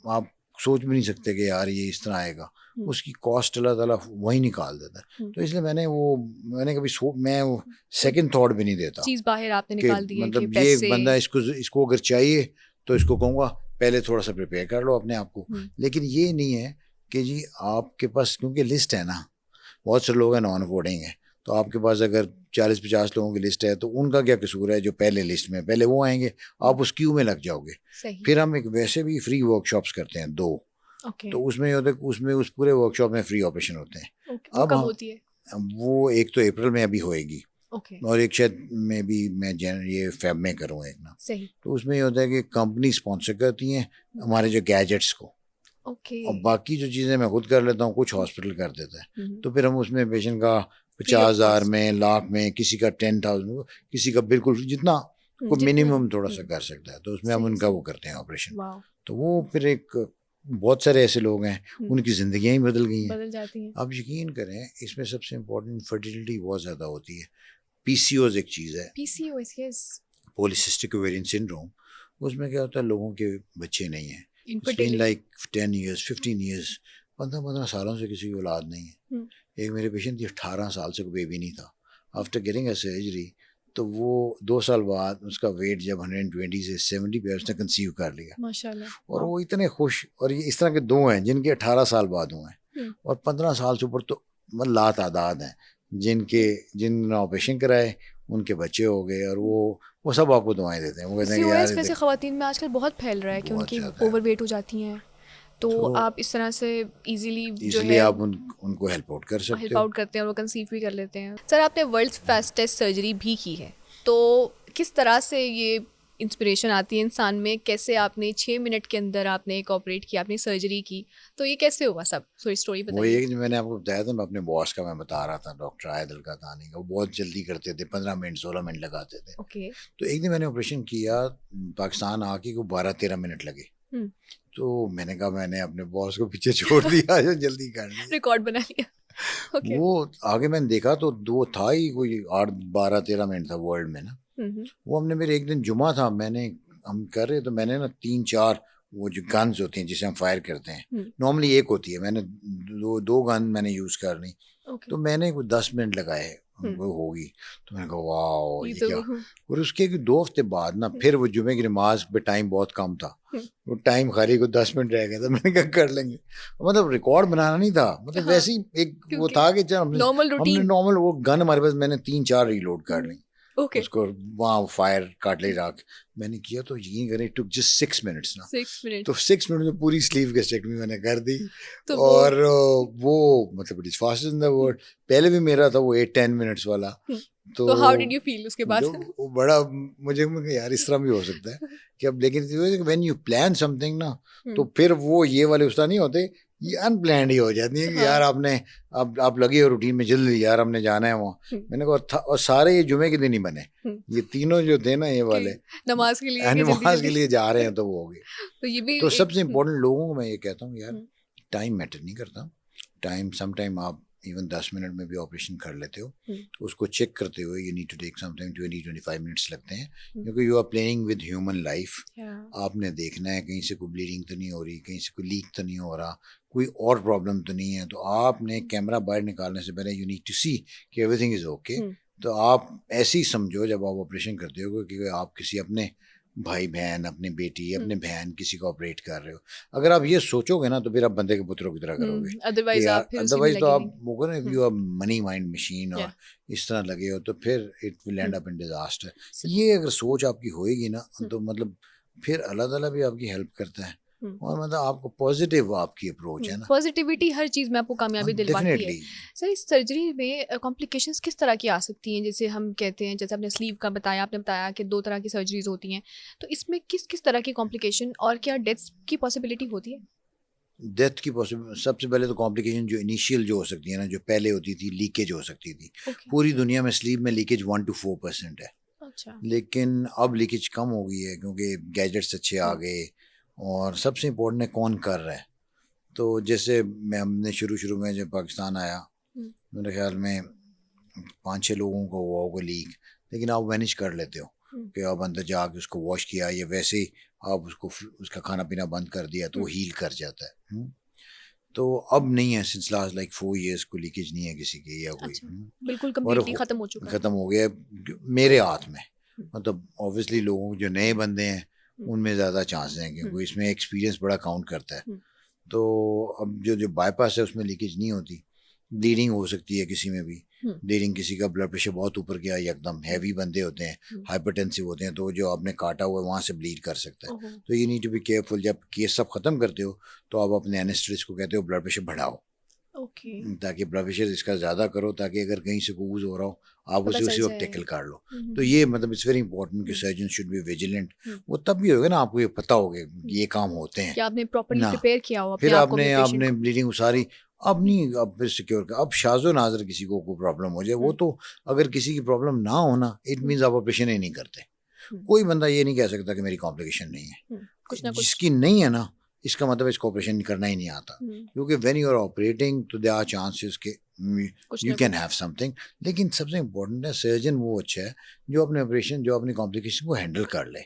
आप सोच भी नहीं सकते कि यार ये इस तरह आएगा, हम्म, उसकी कॉस्ट अल्लाह ताला वही निकाल देता है। हम्म। तो इसलिए मैंने कभी मैं वो सेकंड थॉट भी नहीं देता चीज बाहर आपने कि निकाल दी है कि मतलब ये पैसे। बंदा इसको अगर चाहिए तो इसको कहूँगा पहले थोड़ा सा प्रिपेयर कर लो अपने आप को। हम्म, लेकिन ये नहीं है कि जी आपके पास, क्योंकि लिस्ट है ना, बहुत से लोग हैं नॉन वोटिंग है, तो आपके पास अगर 40-50 लोगों की लिस्ट है तो उनका क्या कसूर है जो पहले लिस्ट में, पहले वो आएंगे, आप उस क्यू में लग जाओगे। सही। फिर हम एक वैसे भी फ्री वर्कशॉप्स करते हैं 2, ओके। तो उसमें ये होता है, उसमें उस पूरे वर्कशॉप में फ्री ऑपरेशन होते हैं। ओके, वो अब कब होती है? वो एक तो अप्रैल में अभी होएगी, ओके। और एक शायद में भी मैं ये फेब में करूँ एक ना। सही। तो उसमें ये होता है कि कंपनी स्पॉन्सर करती हैं हमारे जो गैजेट्स को, ओके। और बाकी जो चीज़ें मैं खुद कर लेता हूँ, कुछ हॉस्पिटल कर देता है। हम्म, तो फिर हम उसमें पेशेंट का फ्री ऑफ 50,000 कॉस्ट। में, लाख में, किसी का 10,000, किसी का बिल्कुल जितना को जितना। मिनिमम थोड़ा सा कर सकता है, तो उसमें हम सही उनका वो सही। करते हैं ऑपरेशन। वाह। तो वो फिर एक बहुत सारे ऐसे लोग हैं उनकी ज़िंदगियाँ ही बदल गई हैं। बदल जाती हैं। आप यकीन करें, इसमें सबसे इम्पोर्टेंट फर्टिलिटी बहुत ज़्यादा होती है। पीसीओज एक चीज़ है, PCOS, yes. Polycystic ovarian syndrome. उसमें क्या होता है, लोगों के बच्चे नहीं हैं, it's been infertility. Like 10 years 15 years, 15 सालों से किसी की औलाद नहीं है। एक मेरे पेशेंट थी, 18 साल से कोई बेबी नहीं था। आफ्टर गेटिंग अ सर्जरी, तो वो 2 साल बाद उसका वेट जब 120 से 70 पे, उसने कंसीव कर लिया। माशाल्लाह। और वो इतने खुश, और ये इस तरह के 2 हैं जिनके 18 साल बाद हुए हैं, हम्म, और 15 साल से ऊपर तो मतलब लातादाद हैं जिन ऑपरेशन कराए उनके बच्चे हो गए, और वो सब आपको दुआएं देते हैं, वो कहते हैं कि यार पीसीओएस ये वैसे देख, ख़वातीन में आजकल बहुत फैल रहा है कि बहुत उनकी ज़्यादा है। ओवरवेट हो जाती हैं, तो तो आप इस तरह से इजीली जो इसलिए है आप उनको हेल्प आउट कर सकते हेल्प हो। आउट करते हैं और वो कंसीव भी कर लेते हैं। सर, आपने वर्ल्ड्स फास्टेस्ट सर्जरी भी की है, तो किस तरह से ये इंस्पिरेशन आती है इंसान में? कैसे आपने 6 मिनट के अंदर आपने एक ऑपरेट किया, आपने सर्जरी की, तो ये कैसे हुआ सब? थोड़ी स्टोरी वो बताइए। एक जो मैंने आपको बताया था, मैं अपने बॉस का मैं बता रहा था, डॉक्टर आयदल का तानी का, वो बहुत जल्दी करते थे, 15 मिनट 16 मिनट लगाते थे। ओके। तो एक दिन मैंने ऑपरेशन किया पाकिस्तान आके, को 12-13 मिनट लगे। हम्म। तो मैंने कहा मैंने अपने बॉस को पीछे छोड़ दिया जो जल्दी कर लिया। रिकॉर्ड बना लिया। ओके। वो आगे मैंने देखा तो दो था ही, कोई 8-12-13 मिनट था वर्ल्ड में ना। हम्म, वो हमने, मेरे एक दिन जुमा था, हम कर रहे, तो मैंने ना 3-4 वो जो गन्स होती हैं जिसे हम फायर करते हैं, हम्म। नॉर्मली एक होती है, मैंने दो गन मैंने यूज कर ली। ओके। तो मैंने कुछ 10 मिनट लगाए, हम्म। वो होगी। तो मैंने कहा वाह ये ये तो क्या। और उसके 2 हफ्ते बाद ना, फिर वो जुमे की नमाज पे टाइम बहुत कम था, वो टाइम खाली को 10 मिनट रह गया था, मैंने कहा कर लेंगे। मतलब रिकॉर्ड बनाना नहीं था, मतलब हाँ, वैसे ही एक वो क्योंकि था कि चल हमने नॉर्मल हमने रूटीन। नॉर्मल वो गन हमारे पास, मैंने 3-4 रीलोड कर ली ओके। उसको, वहाँ फायर काट ले राख मैंने किया। तो यकीन करें, टुक जस्ट 6 मिनट्स ना। 6 मिनट। तो 6 मिनट में पूरी स्लीव गैस्ट्रेक्टमी मैंने कर दी। तो और वो मतलब it is faster in the world. पहले भी मेरा था वो 8-10 मिनट्स वाला। तो तो हाउ डिड यू फील उसके बाद? वो बड़ा मुझे यार इस तरह भी हो सकता है कि अब, लेकिन व्हेन यू प्लान समथिंग ना, तो फिर वो ये वाले उस्ताद नहीं होते, ये अनप्लान्ड ही हो जाती है कि यार हाँ। आपने अब आप लगे हो रूटीन में, जल्दी यार हमने जाना है वहाँ। मैंने कहा और सारे ये जुमे के दिन ही बने, ये तीनों जो थे ना ये वाले नमाज के लिए कि जल्दी नमाज के जल्दी। लिए जा रहे हैं, तो वो हो गए। तो ये भी तो एक। सबसे इम्पोर्टेंट लोगों को मैं ये कहता हूँ यार, हम्म, टाइम मैटर नहीं करता। समटाइम आप इवन 10 मिनट में भी ऑपरेशन कर लेते हो, उसको चेक करते हुए you need to take sometime 20-25 minutes लगते हैं, क्योंकि you are playing with human life. आपने देखना है कहीं से कोई ब्लीडिंग तो नहीं हो रही, कहीं से कोई लीक तो नहीं हो रहा, कोई और प्रॉब्लम तो नहीं है। तो आपने कैमरा बाहर निकालने से पहले यू नीड टू सी कि एवरीथिंग इज ओके। तो आप ऐसे ही समझो जब आप ऑपरेशन करते हो कि आप किसी अपने भाई बहन, अपनी बेटी, अपने बहन किसी को ऑपरेट कर रहे हो। अगर आप ये सोचोगे ना, तो फिर आप बंदे के पुत्रों की तरह करोगे कि अदरवाइज यार, आप फिर उसी में अदरवाइज तो लगे आप रहेंगे। वो ना, you are money mind machine या और इस तरह लगे हो, तो फिर it will end up in disaster. ये अगर सोच आपकी होएगी ना, तो मतलब फिर अल्लाह ताला भी आपकी हेल्प करता है, और मतलब आपको पॉजिटिव आपकी अप्रोच है ना, पॉजिटिविटी हर चीज़ में आपको कामयाबी दिलवाती है। डेफिनेटली। सर, इस सर्जरी में कॉम्प्लिकेशंस किस तरह की आ सकती हैं? जैसे हम कहते हैं, जैसे आपने स्लीव का बताया, आपने बताया कि 2 तरह की सर्जरीज होती हैं, तो इसमें किस किस तरह की कॉम्प्लिकेशन और क्या डेथ्स की पॉसिबिलिटी होती है? डेथ की पॉसिबल, सबसे पहले तो कॉम्प्लिकेशन जो इनिशियल जो हो सकती है ना, जो पहले होती थी, लीकेज हो सकती थी। ओके। पूरी दुनिया में स्लीप में लीकेज 1 to 4% है, अच्छा। लेकिन अब लीकेज कम हो गई है क्योंकि गैजेट्स अच्छे आ गए, और सबसे इम्पोर्टेंट है कौन कर रहा है। तो जैसे हमने शुरू में जब पाकिस्तान आया, मेरे ख्याल में 5-6 लोगों को हुआ होगा लीक, लेकिन आप मैनेज कर लेते हो कि आप अंदर जाके उसको वॉश किया या वैसे ही आप उसका खाना पीना बंद कर दिया तो वो हील कर जाता है। तो अब नहीं है, सिंस लास्ट लाइक 4 years को लीकेज नहीं है किसी की या कोई। अच्छा, बिल्कुल और कंप्लीटली खत्म हो चुका है। खत्म हो गया मेरे हाथ में। मतलब ऑब्वियसली लोगों जो नए बंदे हैं उनमें ज़्यादा चांस हैं, क्योंकि इसमें एक्सपीरियंस बड़ा काउंट करता है। तो अब जो बाईपास है उसमें लीकेज नहीं होती। ब्लीडिंग हो सकती है किसी में भी, ब्लीडिंग किसी का ब्लड प्रेशर बहुत ऊपर गया, एकदम हैवी बंदे होते हैं, हाइपरटेंसिव होते हैं, तो जो आपने काटा हुआ है वहाँ से ब्लीड कर सकता है। तो you need to be careful. जब केस सब खत्म करते हो तो आप अपने एनेस्थेटिस्ट को कहते हो ब्लड प्रेशर बढ़ाओ, ताकि ब्लड प्रेशर इसका ज़्यादा करो, ताकि अगर कहीं से कूज हो रहा हो आप उसे उसी वक्त टैकल कर लो। तो ये मतलब इट्स वेरी इंपॉर्टेंट कि सर्जन शुड बी विजिलेंट। वो तब भी होगा ना आपको ये पता होगा कि ये काम होते हैं, कि आपने प्रॉपर्ली ना प्रिपेयर किया हो अपने फिर आप को, अपने आपने patient को। ब्लीडिंग उसारी, अब नहीं, अब फिर सिक्योर कर। अब शाजो नाजर किसी को कोई प्रॉब्लम हो जाए, वो तो अगर किसी की प्रॉब्लम ना हो ना, इट मीन्स आप ऑपरेशन ही नहीं करते। कोई बंदा ये नहीं कह सकता कि मेरी कॉम्प्लिकेशन नहीं है। कुछ ना कुछ जिसकी नहीं है ना, इसका मतलब इसको ऑपरेशन करना ही नहीं आता, क्योंकि व्हेन यू आर ऑपरेटिंग तो देयर आर चांसेस के यू कैन हैव समथिंग। लेकिन सबसे इम्पोर्टेंट है सर्जन वो अच्छा है जो अपने ऑपरेशन, जो अपनी कॉम्प्लिकेशन को हैंडल कर ले।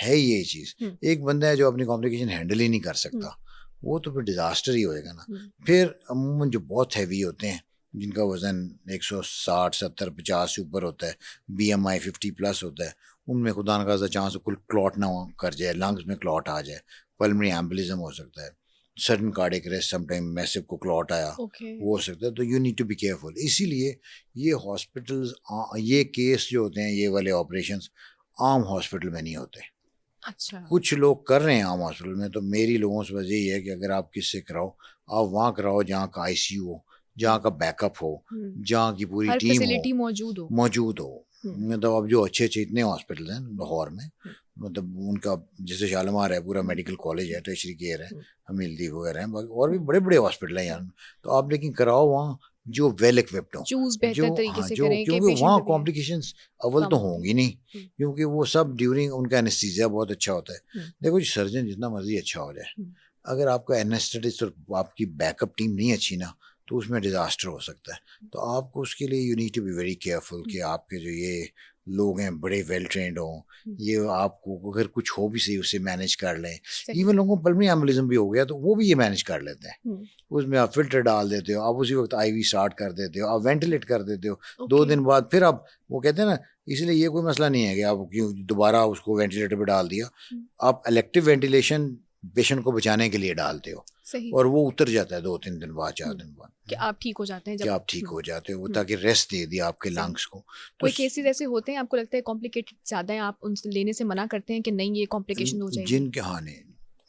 है ये चीज़। एक बंदा है जो अपनी कॉम्प्लिकेशन हैंडल ही नहीं कर सकता, वो तो फिर डिजास्टर ही होएगा ना। फिर अमूमन जो बहुत हैवी होते हैं, जिनका वजन 160, 70, 50 से ऊपर होता है, BMI 50+ होता है, उनमें खुदा न खास्ता चांस कुल क्लॉट ना कर जाए, लंग्स में क्लॉट आ जाए, पल्मोनरी एम्बोलिज्म हो सकता है, sudden cardiac arrest, sometime massive को क्लॉट आया, वो हो सकता है। तो you need to be careful. इसीलिए ये हॉस्पिटल्स, ये केस जो होते हैं, ये वाले ऑपरेशंस आम हॉस्पिटल में नहीं होते। अच्छा, कुछ लोग कर रहे हैं आम हॉस्पिटल में। तो मेरी लोगों से वजह यही है कि अगर आप किससे कराओ, आप वहाँ कराओ जहाँ का ICU हो, जहाँ का बैकअप हो, जहाँ की पूरी हर टीम फैसिलिटी मौजूद हो। मतलब अब जो अच्छे इतने हॉस्पिटल हैं लाहौर में, मतलब उनका जैसे शालीमार है, पूरा मेडिकल कॉलेज है, टर्शरी केयर है, हमील्दी वगैरह हैं, और भी बड़े बड़े हॉस्पिटल हैं यहाँ। तो आप लेकिन कराओ वहाँ जो वेल इक्विप्ड हो, चूज बेहतर तरीके से जो, करें कि क्योंकि पेशेंट वहाँ पे भी है। कॉम्प्लिकेशंस अव्वल तो होंगी नहीं, क्योंकि वो सब ड्यूरिंग उनका एनेस्थीसिया बहुत अच्छा होता है। देखो जी, सर्जन जितना मर्जी अच्छा हो जाए, अगर आपका एनेस्थेटिस्ट और आपकी बैकअप टीम नहीं अच्छी ना, तो उसमें डिजास्टर हो सकता है। तो आपको उसके लिए you need to be very careful कि आपके जो ये लोग हैं बड़े वेल ट्रेंड हों, ये आपको अगर कुछ हो भी सही उसे मैनेज कर लें। इवन लोगों को पल्मोनरी एम्बोलिज्म भी हो गया तो वो भी ये मैनेज कर लेते हैं। उसमें आप फिल्टर डाल देते हो, आप उसी वक्त IV स्टार्ट कर देते हो, आप वेंटिलेट कर देते हो, 2 दिन बाद फिर आप, वो कहते हैं ना, इसलिए ये कोई मसला नहीं है कि आप क्यों दोबारा उसको वेंटिलेटर पे डाल दिया। आप इलेक्टिव वेंटिलेशन पेशेंट को बचाने के लिए डालते हो, और वो उतर जाता है 2-3 दिन बाद, 4 दिन बाद, कि आप ठीक हो जाते हैं कि आप ठीक हो जाते हो, ताकि रेस्ट दे दिया आपके लंग्स को। तो कोई केसेस ऐसे होते हैं आपको लगता है कॉम्प्लिकेटेड ज़्यादा है, आप उनसे लेने से मना करते हैं कि नहीं ये कॉम्प्लिकेशन हो जाएगी? जिनके, हाँ नहीं,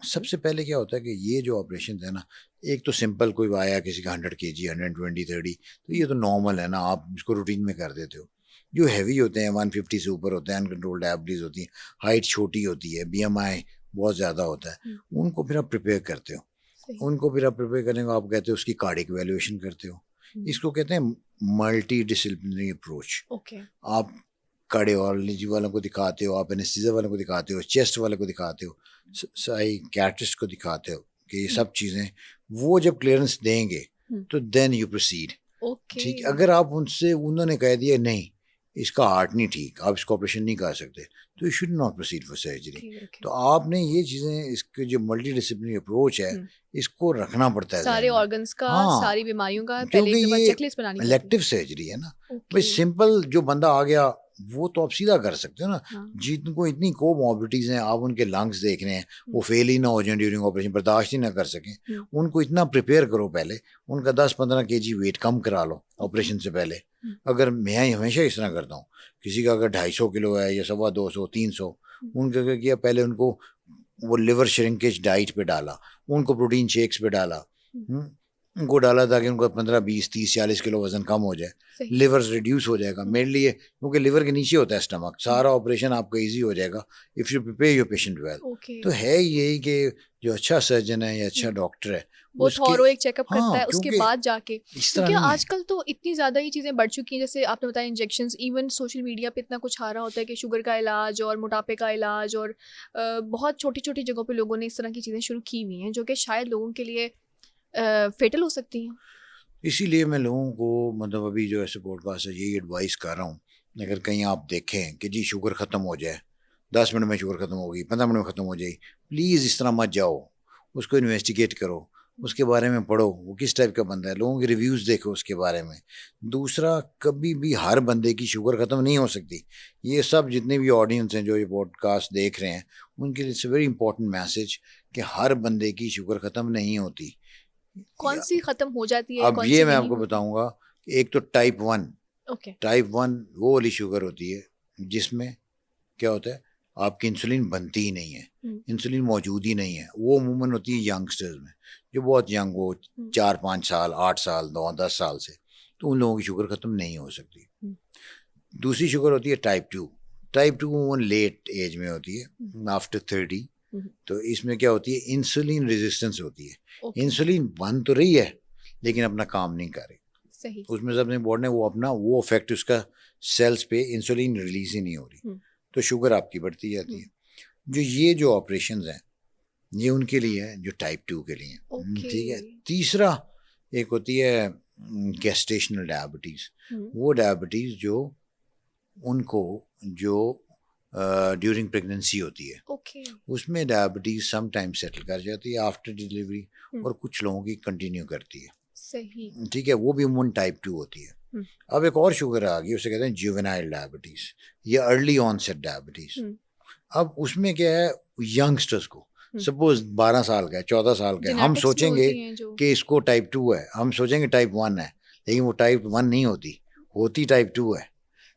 सबसे पहले क्या होता है कि ये जो ऑपरेशन है ना, एक तो सिंपल कोई आया किसी का 100 kg, 120, 30, तो ये तो नॉर्मल है ना, आप इसको रूटीन में कर देते हो। जो हैवी होते हैं 150 से ऊपर होते हैं, अनकंट्रोल्ड डायबिटीज होती है, हाइट छोटी होती है, BMI बहुत ज़्यादा होता है, उनको फिर आप प्रिपेयर करते हो। उनको फिर आप प्रिपेयर करने को आप कहते हो उसकी कार्डियक इवैल्यूएशन करते हो। इसको कहते हैं मल्टी डिसिप्लिनरी अप्रोच। आप कार्डियोलॉजी वालों को दिखाते हो, आप एनेस्थीसिया वालों को दिखाते हो, चेस्ट वाले को दिखाते हो, साइकियाट्रिस्ट को दिखाते हो कि ये सब चीज़ें, वो जब क्लियरेंस देंगे तो देन यू प्रोसीड। ठीक, अगर आप उनसे, उन्होंने कह दिया नहीं इसका हार्ट नहीं ठीक, आप इसको ऑपरेशन नहीं कर सकते, तो you should not proceed for surgery. तो आपने ये चीज़ें, इसके जो मल्टी डिसिप्लिनरी अप्रोच है, इसको रखना पड़ता है सारे ऑर्गन्स का, हाँ, सारी बीमारियों का, पहले क्योंकि एक दफा ये चेकलिस्ट बनानी पड़ती है। इलेक्टिव सर्जरी है ना। भाई सिंपल जो बंदा आ गया वो तो आप सीधा कर सकते हो ना। जिनको इतनी कोमॉर्बिडिटीज हैं, आप उनके लंग्स देख रहे हैं, वो फेल ही ना हो जाए ड्यूरिंग ऑपरेशन, बर्दाश्त ही ना कर सकें, उनको इतना प्रिपेयर करो पहले, उनका 10-15 kg वेट कम करा लो ऑपरेशन से पहले। अगर मैं हमेशा इस तरह करता हूँ, किसी का अगर 250 किलो है या 250, 300, उनका क्या किया, पहले उनको वो लिवर श्रिंकेज डाइट पे डाला, उनको प्रोटीन शेक्स पे डाला, उनको डाला ताकि उनका 15, 20, 30, 40 किलो वजन कम हो जाए, लिवर रिड्यूस हो जाएगा मेरे लिए, क्योंकि लिवर के नीचे होता है स्टमक। सारा ऑपरेशन आपका इजी हो जाएगा if you prepare your patient well. तो है यही कि जो अच्छा सर्जन है या अच्छा डॉक्टर है, वो थॉरो एक चेकअप करता है, उसके बाद जाके, क्योंकि आजकल तो इतनी ज़्यादा ये चीज़ें बढ़ चुकी हैं, जैसे आपने बताया इंजेक्शंस, इवन सोशल मीडिया पे इतना कुछ आ रहा होता है कि शुगर का इलाज और मोटापे का इलाज, और बहुत छोटी छोटी जगहों पे लोगों ने इस तरह की चीज़ें शुरू की हुई हैं जो कि शायद लोगों के लिए फेटल हो सकती हैं? इसीलिए मैं लोगों को मतलब अभी जो ऐसे पॉडकास्ट है यही एडवाइस कर रहा हूँ, अगर कहीं आप देखें कि जी शुगर ख़त्म हो जाए, 10 मिनट में शुगर ख़त्म होगी, 15 मिनट में ख़त्म हो जाएगी, प्लीज़ इस तरह मत जाओ, उसको इन्वेस्टिगेट करो, उसके बारे में पढ़ो, वो किस टाइप का बंदा है, लोगों के रिव्यूज़ देखो उसके बारे में। दूसरा, कभी भी हर बंदे की शुगर ख़त्म नहीं हो सकती। ये सब जितने भी ऑडियंस हैं जो ये पॉडकास्ट देख रहे हैं, उनके लिए इट्स वेरी इंपॉर्टेंट मैसेज कि हर बंदे की शुगर ख़त्म नहीं होती। कौन सी खत्म हो जाती है, अब कौन ये सी मैं नहीं आपको होती? बताऊंगा कि एक तो टाइप 1, ओके। टाइप 1 वो वाली शुगर होती है जिसमें क्या होता है, आपकी इंसुलिन बनती ही नहीं है, इंसुलिन मौजूद ही नहीं है। वो अमूमन होती है यंगस्टर्स में, जो बहुत यंग हो, 4-5 साल, 8 साल, 9-10 साल से, तो उन लोगों की शुगर ख़त्म नहीं हो सकती। दूसरी शुगर होती है टाइप 2। टाइप 2 वो लेट एज में होती है, आफ्टर 30। तो इसमें क्या होती है, इंसुलिन रेजिस्टेंस होती है। ओके। इंसुलिन बन तो रही है लेकिन अपना काम नहीं कर रही। सही। उसमें सबने बोर्ड ने वो अपना वो इफेक्ट उसका सेल्स पे, इंसुलिन रिलीज ही नहीं हो रही, तो शुगर आपकी बढ़ती जाती है। जो ये जो ऑपरेशंस हैं ये उनके लिए है जो टाइप 2 के लिए हैं। ओके। ठीक है। तीसरा एक होती है गेस्टेशनल डायबिटीज। वो डायबिटीज जो उनको जो ड्यूरिंग प्रेगनेंसी होती है, ओके। उसमें डायबिटीज सम टाइम सेटल कर जाती है आफ्टर डिलीवरी, और कुछ लोगों की कंटिन्यू करती है। सही। ठीक है, वो भी उमूमन टाइप 2 होती है। अब एक और शुगर आ गई, उसे कहते हैं जुवेनाइल डायबिटीज या अर्ली ऑनसेट डायबिटीज। अब उसमें क्या है, यंगस्टर्स को सपोज 12 साल का है, 14 साल का है, हम Genetics भी सोचेंगे होती हैं जो। कि इसको टाइप 2 है, हम सोचेंगे टाइप 1 है, लेकिन वो टाइप 1 नहीं होती, होती टाइप 2 है।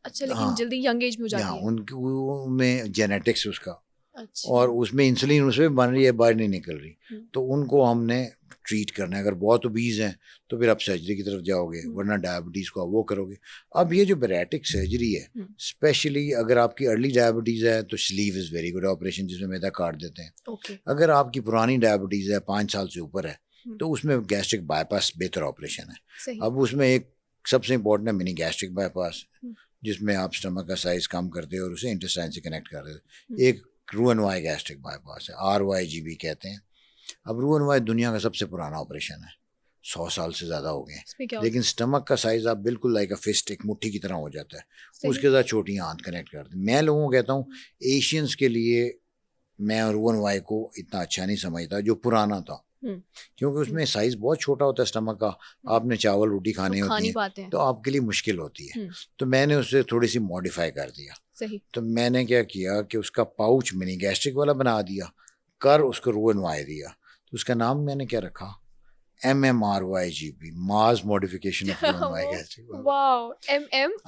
अच्छा, लेकिन हाँ, जल्दी यंग एज में हो जाती है। उनमें जेनेटिक्स उसका, अच्छा। और उसमें इंसुलिन उसमें बन रही है, बाहर नहीं निकल रही, तो उनको हमने ट्रीट करना है। अगर बहुत ओबीज हैं तो फिर आप सर्जरी की तरफ जाओगे, वरना डायबिटीज़ को आप वो करोगे। अब ये जो बैरेटिक सर्जरी है, स्पेशली अगर आपकी अर्ली डायबिटीज़ है तो sleeve is very good operation, जिसमें मैदा काट देते हैं। ओके। अगर आपकी पुरानी डायबिटीज़ है, 5 साल से ऊपर है, तो उसमें गैस्ट्रिक बाईपास बेहतर ऑपरेशन है। सही। अब उसमें एक सबसे इंपॉर्टेंट है मिनी गैस्ट्रिक बाईपास, जिसमें आप स्टमक का साइज कम करते हो और उसे इंटेस्टाइन से कनेक्ट कर देते हो। एक रूएनवाई गैस्ट्रिक बाईपास है, RYGB कहते हैं। अब रूएनवाई दुनिया का सबसे पुराना ऑपरेशन है, 100 साल से ज़्यादा हो गए हैं, इसमें क्या लेकिन स्टमक का साइज आप बिल्कुल लाइक अ फिस्ट, एक मुट्ठी की तरह हो जाता है, सही। उसके साथ छोटी आंत कनेक्ट कर दी। मैं लोगों को कहता हूँ एशियंस के लिए मैं रूएनवाई को इतना अच्छा नहीं समझता जो पुराना था, क्योंकि उसमें साइज बहुत छोटा होता है स्टमक का, आपने चावल रोटी खानी खा होती नहीं है, पाते हैं। तो आपके लिए मुश्किल होती है। तो मैंने उससे थोड़ी सी मॉडिफाई कर दिया। सही। तो मैंने क्या किया कि उसका पाउच मिनी गैस्ट्रिक वाला बना दिया, कर उसको रूएनवाई दिया। तो उसका नाम मैंने क्या रखा, MMRYGB, mass modification of Roux en Y gastric, wow,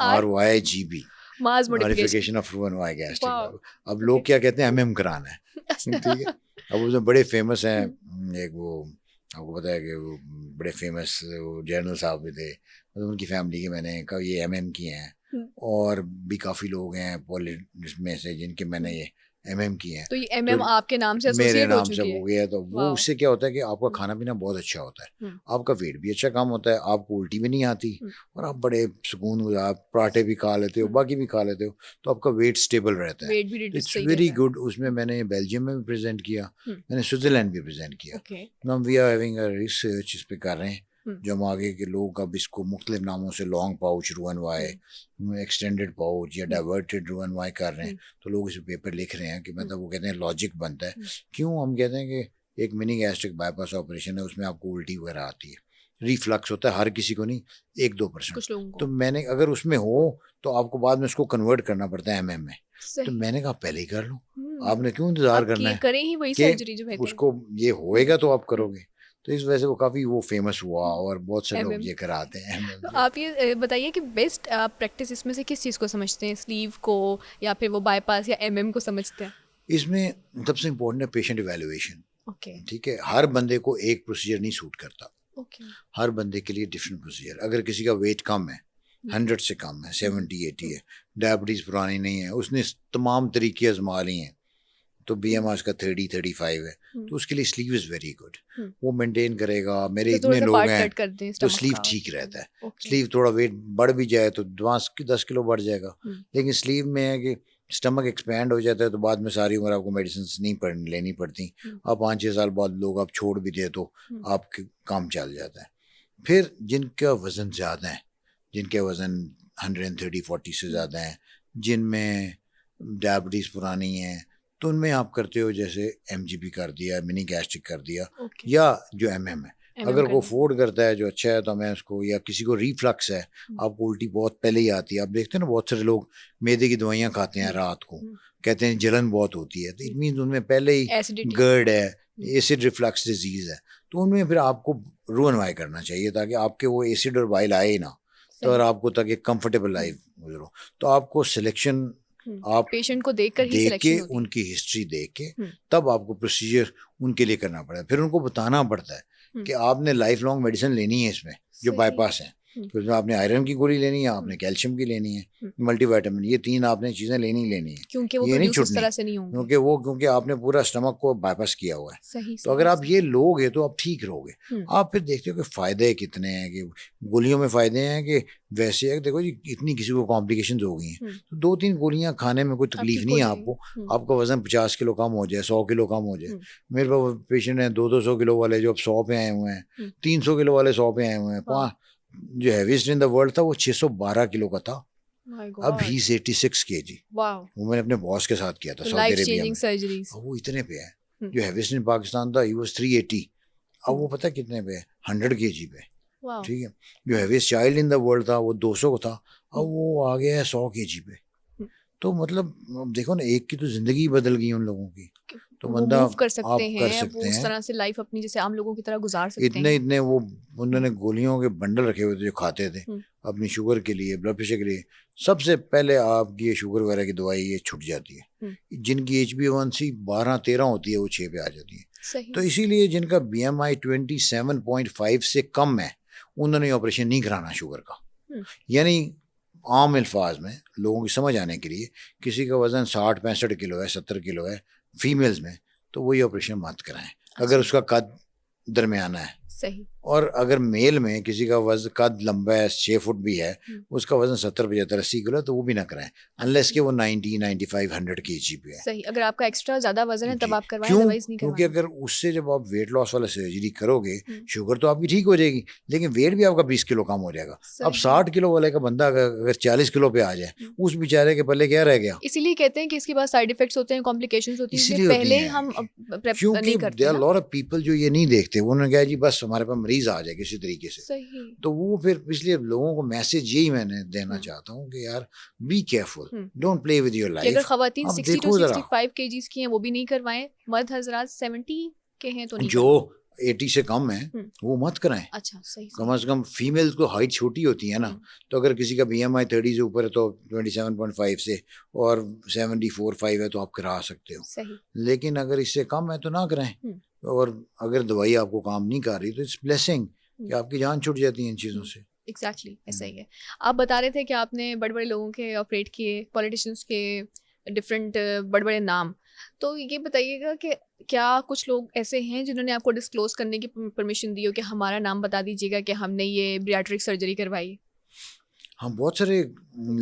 RYGB, mass modification. Modification of Roux en Y gastric. Wow. अब लोग क्या कहते हैं, MM कराना है। ठीक है। अब उसमें बड़े फेमस हैं, एक वो आपको पता है कि वो बड़े फेमस जर्नल साहब भी थे, मतलब उनकी फैमिली के मैंने कहा ये MM किए हैं, और भी काफ़ी लोग हैं पॉलिटिक्स में से जिनके मैंने ये MM किए हैं। तो ये MM आपके नाम से मेरे एसोसिएट हो नाम से चुकी हो है। गया, तो वो उससे क्या होता है कि आपका खाना पीना बहुत अच्छा होता है, आपका वेट भी अच्छा कम होता है, आपको उल्टी भी नहीं आती, और आप बड़े सुकून, आप पराठे भी खा लेते हो, बाकी भी खा लेते हो, तो आपका वेट स्टेबल रहता है। वेट भी इट्स सही वेरी रहता है। गुड। उसमें मैंने बेल्जियम में भी प्रेजेंट किया, मैंने स्विट्जरलैंड भी प्रेजेंट किया। Okay. Now we are having a research इस पे कर रहे हैं, जो हम आगे के लोग अब इसको मुख्तलिफ नामों से लॉन्ग पाउच रूएनवाई, एक्सटेंडेड पाउच या डाइवर्टेड रूएनवाई कर रहे हैं। तो लोग इस पेपर लिख रहे हैं कि मतलब वो कहते हैं लॉजिक बनता है। क्यों हम कहते हैं कि एक मिनी गैस्ट्रिक बाईपास ऑपरेशन है, उसमें आपको उल्टी वगैरह आती है, रिफ्लक्स होता है, हर किसी को नहीं, 1-2%। कुछ लोगों को। तो मैंने अगर उसमें हो तो आपको बाद में उसको कन्वर्ट करना पड़ता है MM में। तो मैंने कहा पहले ही कर लो, आपने क्यों इंतजार करना है, करें ही वही सर्जरी जो बेहतर है। उसको ये होएगा तो आप करोगे। तो इस वजह से वो काफ़ी वो फेमस हुआ, और बहुत से लोग ये कराते हैं। तो आप ये बताइए कि बेस्ट प्रैक्टिस इसमें से किस चीज़ को समझते हैं, स्लीव को या फिर वो बाईपास या MM को समझते हैं? इसमें सबसे इम्पोर्टेंट है पेशेंट इवैल्यूएशन। ओके। ठीक है, हर बंदे को एक प्रोसीजर नहीं सूट करता, ओके। हर बंदे के लिए डिफरेंट प्रोसीजर। अगर किसी का वेट कम है, 100 से कम है, 70-80 है, डायबिटीज़ पुरानी नहीं है, उसने तमाम तरीके आजमा लिए हैं, तो BMI उसका 30-35 है, तो उसके लिए स्लीव इज़ वेरी गुड, वो मेंटेन करेगा। मेरे इतने लोग हैं तो स्लीव ठीक रहता है। स्लीव थोड़ा वेट बढ़ भी जाए तो 10 किलो बढ़ जाएगा, लेकिन स्लीव में है कि स्टमक एक्सपैंड हो जाता है तो बाद में सारी उम्र आपको मेडिसिन नहीं लेनी पड़ती। अब 5-6 साल बाद लोग आप छोड़ भी दे तो आपके काम चल जाता है। फिर जिनका वज़न ज़्यादा है, जिनके वज़न 130-40 से ज़्यादा है, जिनमें डायबिटीज़ पुरानी है, तो उनमें आप करते हो जैसे MGP कर दिया, मिनी गैस्ट्रिक कर दिया, या जो MM है अगर वो अफोर्ड करता है जो अच्छा है तो मैं उसको, या किसी को रिफ्लक्स है, आपको उल्टी बहुत पहले ही आती है, आप देखते हैं ना बहुत सारे लोग मैदे की दवाइयाँ खाते हैं रात को, कहते हैं जलन बहुत होती है, तो इट मीन्स उनमें पहले ही गर्ड है, एसिड रिफ्लक्स डिजीज़ है, तो उनमें फिर आपको रूनवाई करना चाहिए ताकि आपके वो एसिड और बाइल आए ना, तो अगर आपको ताकि कंफर्टेबल लाइफ गुजरो, तो आपको सिलेक्शन आप पेशेंट को देख के उनकी हिस्ट्री देख के तब आपको प्रोसीजर उनके लिए करना पड़ता है। फिर उनको बताना पड़ता है कि आपने लाइफ लॉन्ग मेडिसिन लेनी है इसमें जो बाईपास है, तो उसमें आपने आयरन की गोली लेनी है, आपने कैल्शियम की लेनी है, मल्टीविटामिन, ये 3 आपने चीजें लेनी है, क्योंकि वो ये नहीं उस तरह से नहीं होंगे, क्योंकि आपने पूरा स्टमक को बाईपास किया हुआ है। तो अगर आप ये लोगे तो आप ठीक रहोगे। आप फिर देखते हो कि फायदे कितने हैं, कि गोलियों में फायदे हैं कि वैसे है, देखो जी इतनी किसी को कॉम्प्लिकेशन हो गई हैं तो 2-3 गोलियां खाने में कोई तकलीफ नहीं है आपको, आपका वजन 50 किलो कम हो जाए, 100 किलो कम हो जाए। मेरे पास पेशेंट हैं 200 किलो वाले जो अब 100 पे आए हुए हैं, 300 किलो वाले 100 पे आए हुए हैं, जो हैवीएस्ट इन द वर्ल्ड था वो 612 किलो का था, अब ही 86 kg। वो मैंने अपने बॉस के साथ किया था सऊदी अरेबिया में, वो इतने पे है। जो हैवीएस्ट इन पाकिस्तान था ही वाज 380, अब वो पता कितने पे है, 100 kg पे, ठीक है। जो heaviest child in the world था वो 200 था, अब वो आ गया है 100 kg पे। तो मतलब देखो ना, एक की तो जिंदगी बदल गई उन लोगों की, तो बंदा मूव कर सकते हैं, वो उस तरह से लाइफ अपनी जैसे आम लोगों की तरह गुजार सकते हैं। इतने वो उन्होंने गोलियों के बंडल रखे हुए थे जो खाते थे अपनी शुगर के लिए, ब्लड प्रेशर के लिए। सबसे पहले आपकी ये शुगर वगैरह की दवाई ये छूट जाती है, जिनकी HbA1c 12-13 होती है वो 6 पे आ जाती है। तो इसीलिए जिनका BMI 27.5 से कम है उन्होंने ऑपरेशन नहीं कराना शुगर का। यानी आम अल्फाज में लोगों की समझ आने के लिए, किसी का वजन 60-65 किलो है, 70 किलो है फीमेल्स में, तो वही ऑपरेशन मत कराएं अगर उसका कद दरमियाना है। सही। और अगर मेल में किसी का वजन कद लंबा है, 6 फुट भी है, उसका वजन 70-75-80 किलो, तो वो भी ना कराएं अनलेस के वो 90-95-100 kg पे है। सही। अगर आपका एक्स्ट्रा ज्यादा वजन है तब आप करवाएं, अदरवाइज नहीं करवाएं। क्योंकि अगर उससे जब आप वेट लॉस वाला सर्जरी करोगे, शुगर तो आपकी ठीक हो जाएगी लेकिन वेट भी आपका 20 किलो कम हो जाएगा। अब 60 किलो वाले का बंदा अगर 40 किलो पे आ जाए, उस बेचारे के पल्ले क्या रह गया। इसीलिए कहते हैं कि इसके बाद साइड इफेक्ट्स होते हैं, कॉम्प्लिकेशंस होती हैं, पहले हम प्रेप नहीं करते। There are lot of people जो ये नहीं देखते, उन्होंने कहा जी बस हमारे पास मरीज आ जाए किसी तरीके से। सही। तो वो फिर इसलिए लोगों को मैसेज यही मैंने देना चाहता हूँ कि यार be careful, don't play with your life. अगर खवातीन 60 to 65 kgs की हैं वो भी नहीं करवाएं, मर्द हजरात 70 के हैं तो नहीं, जो 80 से कम है वो मत कराएं। अच्छा सही। कम से कम फीमेल को हाइट छोटी होती है ना, तो अगर किसी का BMI 30 से ऊपर है तो 27.5 से और 74-5 है तो आप करा सकते हो। सही। लेकिन अगर इससे कम है तो ना कराएं। और अगर दवाई आपको काम नहीं कर रही तो इट्स ब्लेसिंग कि आपकी जान छूट जाती है इन चीज़ों से। एग्जैक्टली ऐसा ही है। आप बता रहे थे कि आपने बड़े बड़े लोगों के ऑपरेट किए, पॉलिटिशियंस के डिफरेंट बड़े बड़े नाम, तो ये बताइएगा कि क्या कुछ लोग ऐसे हैं जिन्होंने आपको डिस्क्लोज करने की परमिशन दी हो कि हमारा नाम बता दीजिएगा कि हमने ये ब्रियाट्रिक सर्जरी करवाई? हाँ, बहुत सारे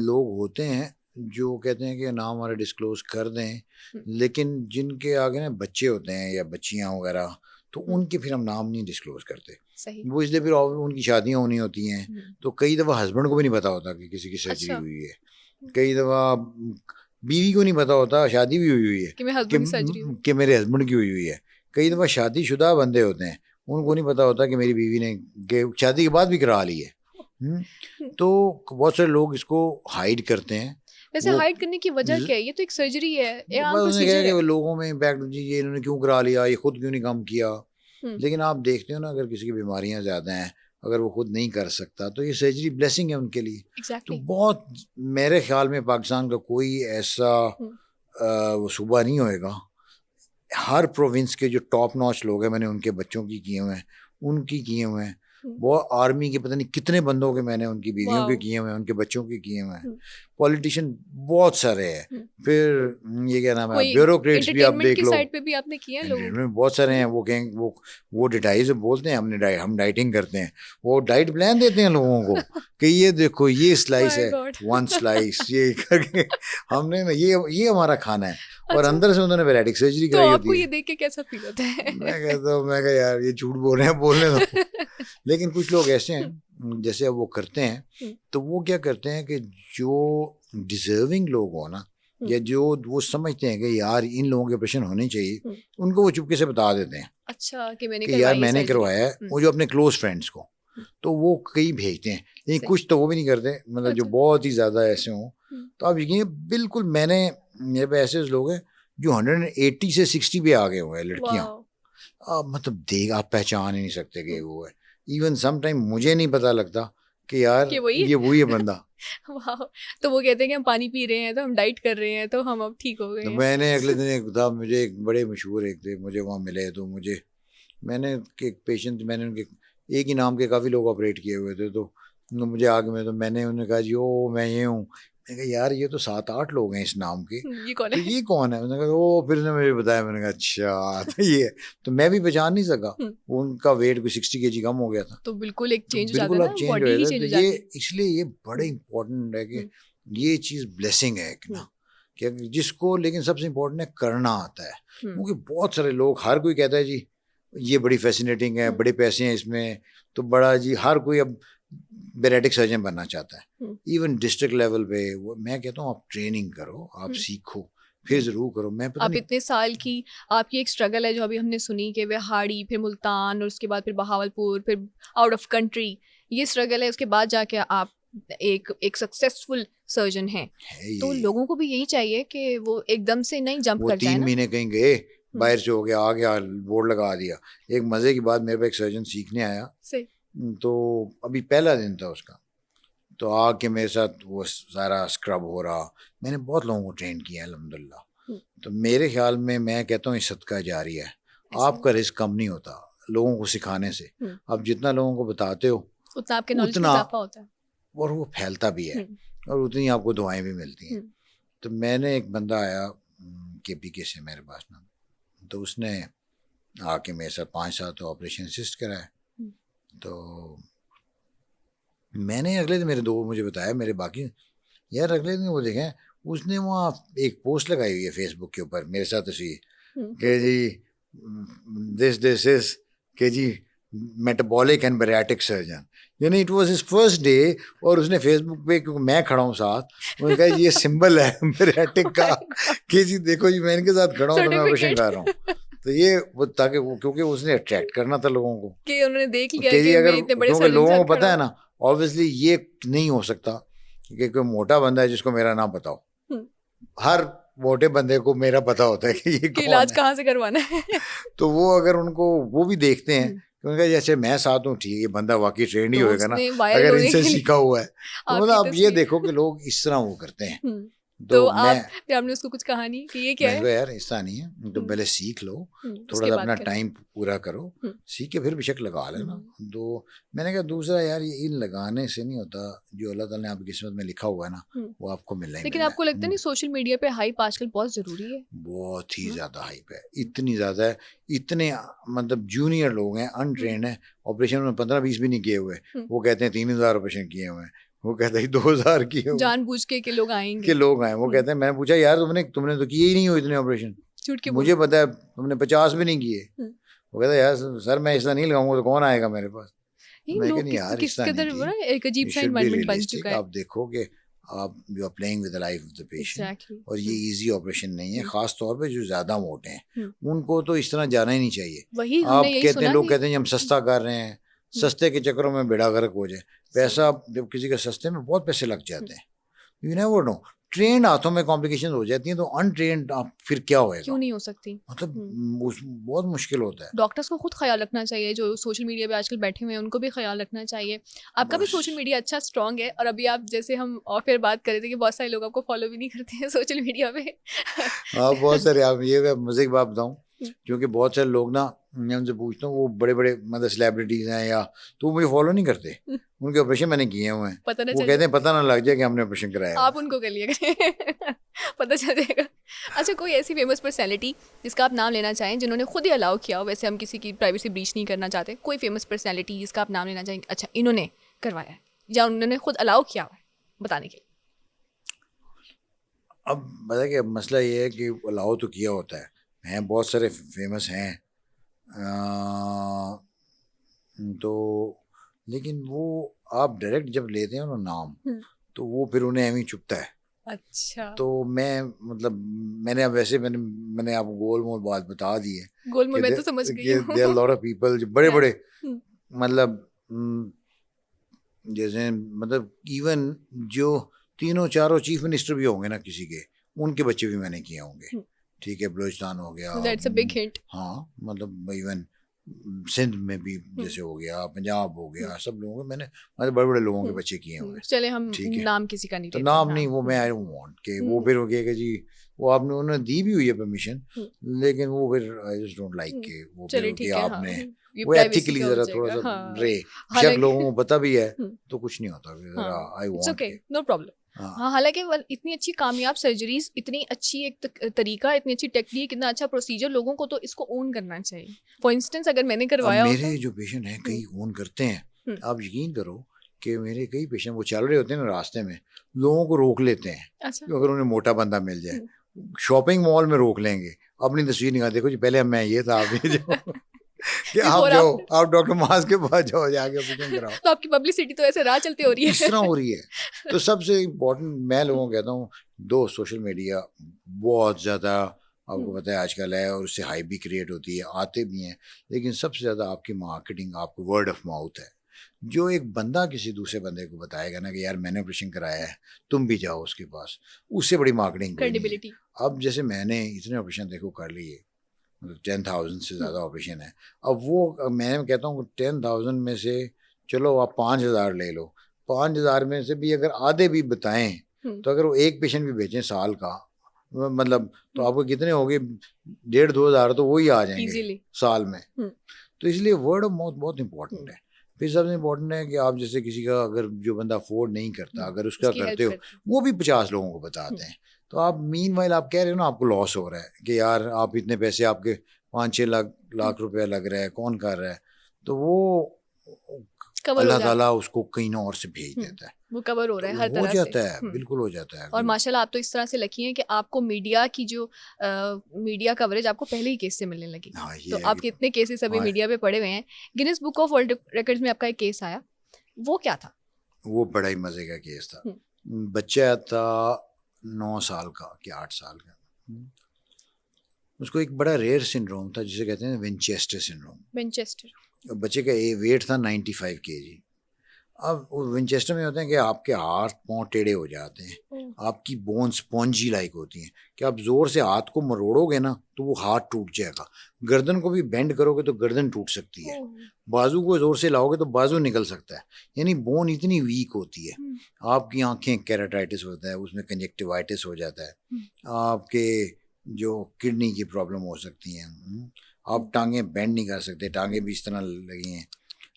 लोग होते हैं जो कहते हैं कि नाम हमारा डिस्क्लोज कर दें, लेकिन जिनके आगे ना बच्चे होते हैं या बच्चियाँ वगैरह, तो उनके फिर हम नाम नहीं डिस्क्लोज करते। सही। वो इसलिए फिर उनकी शादियाँ होनी होती हैं, तो कई दफ़ा हस्बैंड को भी नहीं पता होता कि किसी की सर्जरी हुई है, कई दफ़ा बीवी को नहीं पता होता शादी भी हुई है कि मेरे हस्बैंड की हुई है। कई दफ़ा शादीशुदा बंदे होते हैं उनको नहीं पता होता कि मेरी बीवी ने शादी के बाद भी करा ली है। तो बहुत सारे लोग इसको हाइड करते हैं। वैसे हाइड करने की वजह क्या है? ये तो एक सर्जरी है, ये आम प्रोसीजर है। कि लोगों में इम्पैक्ट जी ये इन्होंने क्यों करा लिया, ये खुद क्यों नहीं काम किया। लेकिन आप देखते हो ना, अगर किसी की बीमारियां ज़्यादा हैं, अगर वो खुद नहीं कर सकता तो ये सर्जरी ब्लेसिंग है उनके लिए। exactly. तो बहुत मेरे ख्याल में पाकिस्तान का कोई ऐसा वो सूबा नहीं होएगा, हर प्रोविंस के जो टॉप नॉच लोग हैं, मैंने उनके बच्चों की किए हुए हैं, उनकी किए हुए हैं, वो आर्मी के पता नहीं कितने बंदों के मैंने उनकी बीवियों के वाओ। किए हुए हैं, उनके बच्चों के किए हुए हैं। पॉलिटिशियन बहुत सारे हैं। फिर ये क्या नाम है, कोई ब्यूरोक्रेट्स भी आप एंटरटेनमेंट देख की लो। साइड पे भी आपने किया है लोगों एंटरटेनमेंट बहुत सारे हैं। वो कहेंगे वो डिटाई से बोलते हैं हम डाइटिंग करते हैं, वो डाइट प्लान देते हैं लोगों को कि ये देखो ये स्लाइस My है, God. 1 स्लाइस ये करके हमने ना ये हमारा खाना है। और अच्छा। अंदर से उन्होंने बैरेटिक सर्जरी तो कराई आपको होती ये है। देख के कैसा फील होता है? मैं कहता यार ये झूठ बोल रहे हैं, बोलने दो। लेकिन कुछ लोग ऐसे हैं जैसे अब वो करते हैं, तो वो क्या करते हैं कि जो डिजर्विंग लोग हो ना, या जो वो समझते हैं कि यार इन लोगों के ऑपरेशन होने चाहिए, उनको वो चुपके से बता देते हैं अच्छा कि मैंने कि करवाई यार है मैंने सर्जरी। करवाया है। वो जो अपने क्लोज फ्रेंड्स को, तो वो कई भेजते हैं, लेकिन सही। कुछ तो वो भी नहीं करते, मतलब जो अच्छा। बहुत ही ज्यादा ऐसे हों। तो आप यकीन, बिल्कुल मेरे पे ऐसे लोग हैं जो 180 से 60 पे आ गए हुए हैं लड़कियां। वाओ। आप मतलब देख, आप पहचान ही नहीं सकते कि वो है। इवन सम टाइम मुझे नहीं पता लगता कि यार कि वही है? ये वही है बंदा। वाह। तो वो कहते हैं कि हम पानी पी रहे हैं, तो हम डाइट कर रहे हैं, तो हम अब ठीक हो गए तो हैं। मैंने अगले दिन एक था, मुझे एक बड़े मशहूर एक थे, मुझे वहाँ मिले, तो मैंने एक पेशेंट, मैंने उनके एक ही नाम के काफ़ी लोग ऑपरेट किए हुए थे, तो मुझे आगे में, तो मैंने उन्हें कहा जी ओ मैं ये हूँ। मैंने कहा यार ये तो 7-8 लोग हैं इस नाम के, ये कौन तो है? ये कौन है? उन्होंने कहा ओ, फिर ने मुझे बताया। मैंने कहा अच्छा तो ये है। तो मैं भी पहचान नहीं सका। उनका वेट कोई 60 kg कम हो गया था। तो बिल्कुल एक तो चेंज हो जाता बिल्कुल है अब ना, चेंज हो बॉडी ही जाता है। चेंज तो हो ये जाती है। इसलिए ये बड़े इम्पोर्टेंट है कि ये चीज़ ब्लेसिंग है एक ना, कि जिसको, लेकिन सबसे इम्पोर्टेंट है करना आता है। क्योंकि बहुत सारे लोग, हर कोई कहता है जी ये बड़ी फैसिनेटिंग है, बड़े पैसे हैं इसमें, तो बड़ा जी हर कोई अब बैरेटिक सर्जन बनना चाहता है। इवन डिस्ट्रिक्ट लेवल पे वो, मैं कहता हूँ आप ट्रेनिंग करो, आप सीखो, फिर जरूर करो। मैं पता आप नहीं, इतने साल की आपकी एक स्ट्रगल है जो अभी हमने सुनी कि बिहाड़ी, फिर मुल्तान, और उसके बाद फिर बहावलपुर, फिर आउट ऑफ कंट्री, ये स्ट्रगल है। उसके बाद जाके आप एक सक्सेसफुल सर्जन हैं। है तो ये, लोगों को भी यही चाहिए कि वो एकदम से नहीं जंप वो कर जाए 3 ना। महीने कहीं गए, बाहर से हो गया, आ गया, बोर्ड लगा दिया। एक मजे की बात, मेरे पे एक सर्जन सीखने आया, सही। तो अभी पहला दिन था उसका, तो आके मेरे साथ वो सारा स्क्रब हो रहा। मैंने बहुत लोगों को ट्रेन किया है अल्हम्दुलिल्लाह। तो मेरे ख्याल में, मैं कहता हूँ ये सदका जारी है। आपका रिस्क कम नहीं होता लोगों को सिखाने से। आप जितना लोगों को बताते हो उतना आपके नॉलेज में उतना, इजाफा होता है। और वो फैलता भी है, और उतनी आपको दुआएं भी मिलती हैं। तो मैंने, एक बंदा आया KPK से मेरे पास ना, तो उसने आके मेरे साथ 5-7 ऑपरेशन असिस्ट कराए। तो मैंने अगले दिन, मेरे दो मुझे बताया, मेरे बाकी यार अगले दिन वो देखें, उसने वहाँ एक पोस्ट लगाई हुई है फेसबुक के ऊपर मेरे साथ ऐसी कि जी दिस इज के जी मेटाबॉलिक एंड बैरिएट्रिक सर्जन, यानी it was his first day. और उसने फेसबुक पे, क्योंकि मैं खड़ा हूँ साथ, उन्होंने कहा ये सिंबल है बैरिएट्रिक का कि जी देखो जी मैं इनके साथ खड़ा हूँ तो मैं ऑपरेशन कर रहा हूँ। तो ये वो, ताकि वो, क्योंकि उसने अट्रैक्ट करना था लोगों को कि उन्होंने देख लिया कि कि जी मैं अगर, इतने बड़े क्योंकि सर्जन लोगों के को साथ पता खड़ा है ना, ऑब्वियसली ये नहीं हो सकता कि कोई मोटा बंदा है जिसको मेरा नाम पता हो। हर मोटे बंदे को मेरा पता होता है कि ये कि कौन इलाज है। कहाँ से करवाना है। तो वो अगर उनको, वो भी देखते हैं क्योंकि जैसे मैं साथ हूँ, ठीक है ये बंदा वाकई ट्रेंड ही तो होएगा ना, उसने वायरल अगर होने इनसे के लिए सीखा हुआ है। तो मतलब आपकी आप ये तस्वीर। देखो कि लोग इस तरह वो करते हैं। तो मैं, आप फिर आपने उसको कुछ कहानी कि ये क्या मैंने है? कहा यार ऐसा नहीं है, तो पहले सीख लो, थोड़ा उसके सा बाद अपना करें। टाइम पूरा करो, सीख के फिर बेशक लगा लेना। तो मैंने कहा दूसरा यार, ये इन लगाने से नहीं होता, जो अल्लाह ताला ने आपकी किस्मत में लिखा हुआ है ना, वो आपको मिलना ही लेकिन मिलना आपको लगता नहीं सोशल मीडिया पे हाइप आजकल बहुत जरूरी है? बहुत ही ज्यादा हाइप है, इतनी ज्यादा है। इतने मतलब जूनियर लोग हैं, अनट्रेंड है, ऑपरेशन में 15-20 भी नहीं किए हुए, वो कहते हैं 3000 ऑपरेशन किए हुए हैं, वो कहते हैं 2000 किए हुए जानबूझ के लोग आएंगे के लोग हैं। वो कहते हैं, मैंने पूछा यार तुमने तो किए ही नहीं हो इतने ऑपरेशन, झूठ के मुझे बोल। पता है तुमने 50 भी नहीं किए। वो कहता है यार सर मैं ऐसा नहीं लगाऊंगा तो कौन आएगा मेरे पास। नहीं, मैं लोग कहनी यार किस ऐसा नहीं कदर वो ना ठीक, एक अजीब यू सा शुड बी एनवायरनमेंट बन रियलिस्टिक। चुका है। आप देखो कि आप, you are playing with the life of the patient, exactly. और ये इजी ऑपरेशन नहीं है, खास तौर पे जो ज्यादा मोटे हैं उनको तो इस तरह जाना ही नहीं चाहिए। वही हमने आप यही कहते हैं, सुना लोग कि कहते हैं हम सस्ता कर रहे हैं, सस्ते के चक्करों में बेड़ा गर्क हो जाए। पैसा जब किसी का सस्ते में बहुत पैसे लग जाते हैं, यू नेवर नो, ट्रेंड हाथों में कॉम्प्लिकेशन हो जाती हैं, तो अनट्रेंड आप फिर क्या होएगा, क्यों नहीं हो सकती? मतलब बहुत मुश्किल होता है। डॉक्टर्स को खुद ख्याल रखना चाहिए, जो सोशल मीडिया पे आजकल बैठे हुए हैं उनको भी ख्याल रखना चाहिए। आपका भी सोशल मीडिया अच्छा स्ट्रांग है, और अभी आप जैसे हम और फिर बात कर रहे थे कि बहुत सारे लोग आपको फॉलो भी नहीं करते हैं सोशल मीडिया पे। हाँ बहुत सारे, आप ये मैं मजे की बात बताऊँ, क्योंकि बहुत सारे लोग ना, मैं उनसे पूछता हूँ, वो बड़े बड़े मतलब सेलिब्रिटीज हैं या, तो वो मुझे फॉलो नहीं करते, उनके ऑपरेशन मैंने किए हुए हैं, पता ना वो चले, कहते हैं पता ना लग जाए कि हमने ऑपरेशन कराया आप हुआ है। उनको कर लिया करें पता चल जाएगा। अच्छा, कोई ऐसी फेमस पर्सनैलिटी जिसका आप नाम लेना चाहें, जिन्होंने खुद ही अलाउ किया हो, वैसे हम किसी की प्राइवेसी ब्रीच नहीं करना चाहते, कोई फेमस पर्सनैलिटी जिसका आप नाम लेना चाहेंगे, अच्छा इन्होंने करवाया है या उन्होंने खुद अलाउ किया हुआ है बताने के लिए? अब पता है कि मसला ये है कि अलाउ तो किया होता है बहुत सारे फेमस हैं, अ, तो लेकिन वो आप डायरेक्ट जब लेते हो ना नाम, तो वो फिर उन्हें एवं ही चुभता है। अच्छा, तो मैं मतलब मैंने अब वैसे मैंने आपको गोल मोल बात बता दी है गोल में कि मैं तो समझ गई हूँ देयर लॉट ऑफ पीपल जो बड़े Yeah. बड़े हम्म, मतलब जैसे मतलब इवन जो तीनों चारों चीफ मिनिस्टर भी होंगे ना किसी के, उनके बच्चे भी मैंने किए होंगे। हम्म। ठीक है, बलूचिस्तान हो गया, दैट्स अ बिग हिंट। हाँ मतलब इवन सिंध में भी जैसे हो गया, पंजाब हो गया, सब लोगों के मैंने मतलब बड़े बड़े लोगों के बच्चे किए हुए हैं। चले हम ठीक है, नाम किसी का नहीं तो लेते, नाम हाँ। नहीं, वो मैं आई डोंट वांट कि वो फिर हो गया कि जी वो आपने उन्होंने दी भी हुई है परमिशन, लेकिन वो फिर आई जस्ट डोंट लाइक के वो फिर चलिए हो ठीक गया है, हाँ, आपने ये वो प्राइवेसी एथिकली का हो जरा थोड़ा जाएगा, सा हाँ। रे, बेशक हालांकि लोगों को पता भी है तो कुछ नहीं होता कि जरा हाँ, आई इट्स वांट ओके, के। No problem. हाँ, हाँ, हालांकि इतनी अच्छी कामयाब सर्जरीज, इतनी अच्छी एक तरीका, इतनी अच्छी टेक्निक, इतना अच्छा प्रोसीजर, लोगों को तो इसको ओन करना चाहिए। फॉर इंस्टेंस अगर मैंने अब करवाया होता। मेरे जो पेशेंट हैं कई ओन करते हैं, आप यकीन करो कि मेरे कई पेशेंट वो चल रहे होते हैं ना रास्ते में, लोगों को रोक लेते हैं अच्छा, कि अगर उन्हें मोटा बंदा मिल जाए, शॉपिंग मॉल में रोक लेंगे, अपनी तस्वीर निकाल, देखो जी पहले मैं ये था, अभी जो कि आप बिफोर जाओ, आफ्टर। आप डॉक्टर मास के पास जाओ, जाके ऑपरेशन कराओ। तो आपकी पब्लिसिटी तो ऐसे राह चलते हो रही इस है तरह हो रही है। तो सबसे इम्पोर्टेंट मैं लोगों को कहता हूँ, दो सोशल मीडिया बहुत ज़्यादा आपको पता है आजकल है, और उससे हाइप भी क्रिएट होती है, आते भी हैं, लेकिन सबसे ज़्यादा आपकी मार्केटिंग, आपको वर्ड ऑफ माउथ है। जो एक बंदा किसी दूसरे बंदे को बताएगा ना कि यार मैंने ऑपरेशन कराया है, तुम भी जाओ उसके पास, उससे बड़ी मार्केटिंग कोई नहीं है। क्रेडिबिलिटी। अब जैसे मैंने इतने ऑपरेशन देखो कर लिए, मतलब 10,000 से ज़्यादा ऑपरेशन है। अब वो मैं कहता हूँ 10,000 में से चलो आप 5,000 ले लो, 5,000 में से भी अगर आधे भी बताएं, तो अगर वो एक पेशेंट भी भेजें साल का, मतलब तो आपको कितने हो गए, 1,500-2,000 तो वही आ जाएंगे इजीली। साल में। तो इसलिए वर्ड ऑफ माउथ बहुत इंपॉर्टेंट है। फिर सबसे इम्पोर्टेंट है कि आप जैसे किसी का अगर जो बंदा अफोर्ड नहीं करता, अगर उसका उसकी हेल्प करते हो, करते वो भी 50 लोगों को बताते हैं। तो आप मीनवाइल आप कह रहे हो ना आपको लॉस हो रहा है कि यार आप इतने पैसे आपके 5-6 लाख रुपया लग रहा है, कौन कर रहा है, तो वो कवर हो अल्लाह जाता ताला है, उसको कहीं और से भेज देता है, वो कवर हो रहा है तो हर हो तरह से। जाता है, बिल्कुल हो जाता है। और माशाल्लाह आप तो इस तरह से लकी हैं कि आपको मीडिया की जो मीडिया कवरेज आपको पहले ही केस से मिलने लगी। हाँ ये तो है आपके कि इतने केसेस अभी हाँ, मीडिया पे पड़े हुए हैं। Guinness book of world records में आपका एक केस आया, वो क्या था? वो बड़ा ही मजे का केस था। हम्म। बच्चा था 9 साल का कि 8 साल का, उसको एक बड़ा रेयर सिंड्रोम था जिसे कहते हैं विंचेस्टर सिंड्रोम। विंचेस्टर। बच्चे का वेट था 95 kg। अब विंचेस्टर में होता है कि आपके हाथ पांव टेढ़े हो जाते हैं, आपकी बोन स्पॉन्जी लाइक होती हैं कि आप जोर से हाथ को मरोड़ोगे ना तो वो हाथ टूट जाएगा, गर्दन को भी बेंड करोगे तो गर्दन टूट सकती है, बाजू को जोर से लाओगे तो बाजू निकल सकता है, यानी बोन इतनी वीक होती है। आपकी आंखें केराटाइटिस होता है, उसमें कंजक्टिवाइटिस हो जाता है, आपके जो किडनी की प्रॉब्लम हो सकती है, आप टांगे बेंड नहीं कर सकते, टांगे भी इस तरह लगी हैं।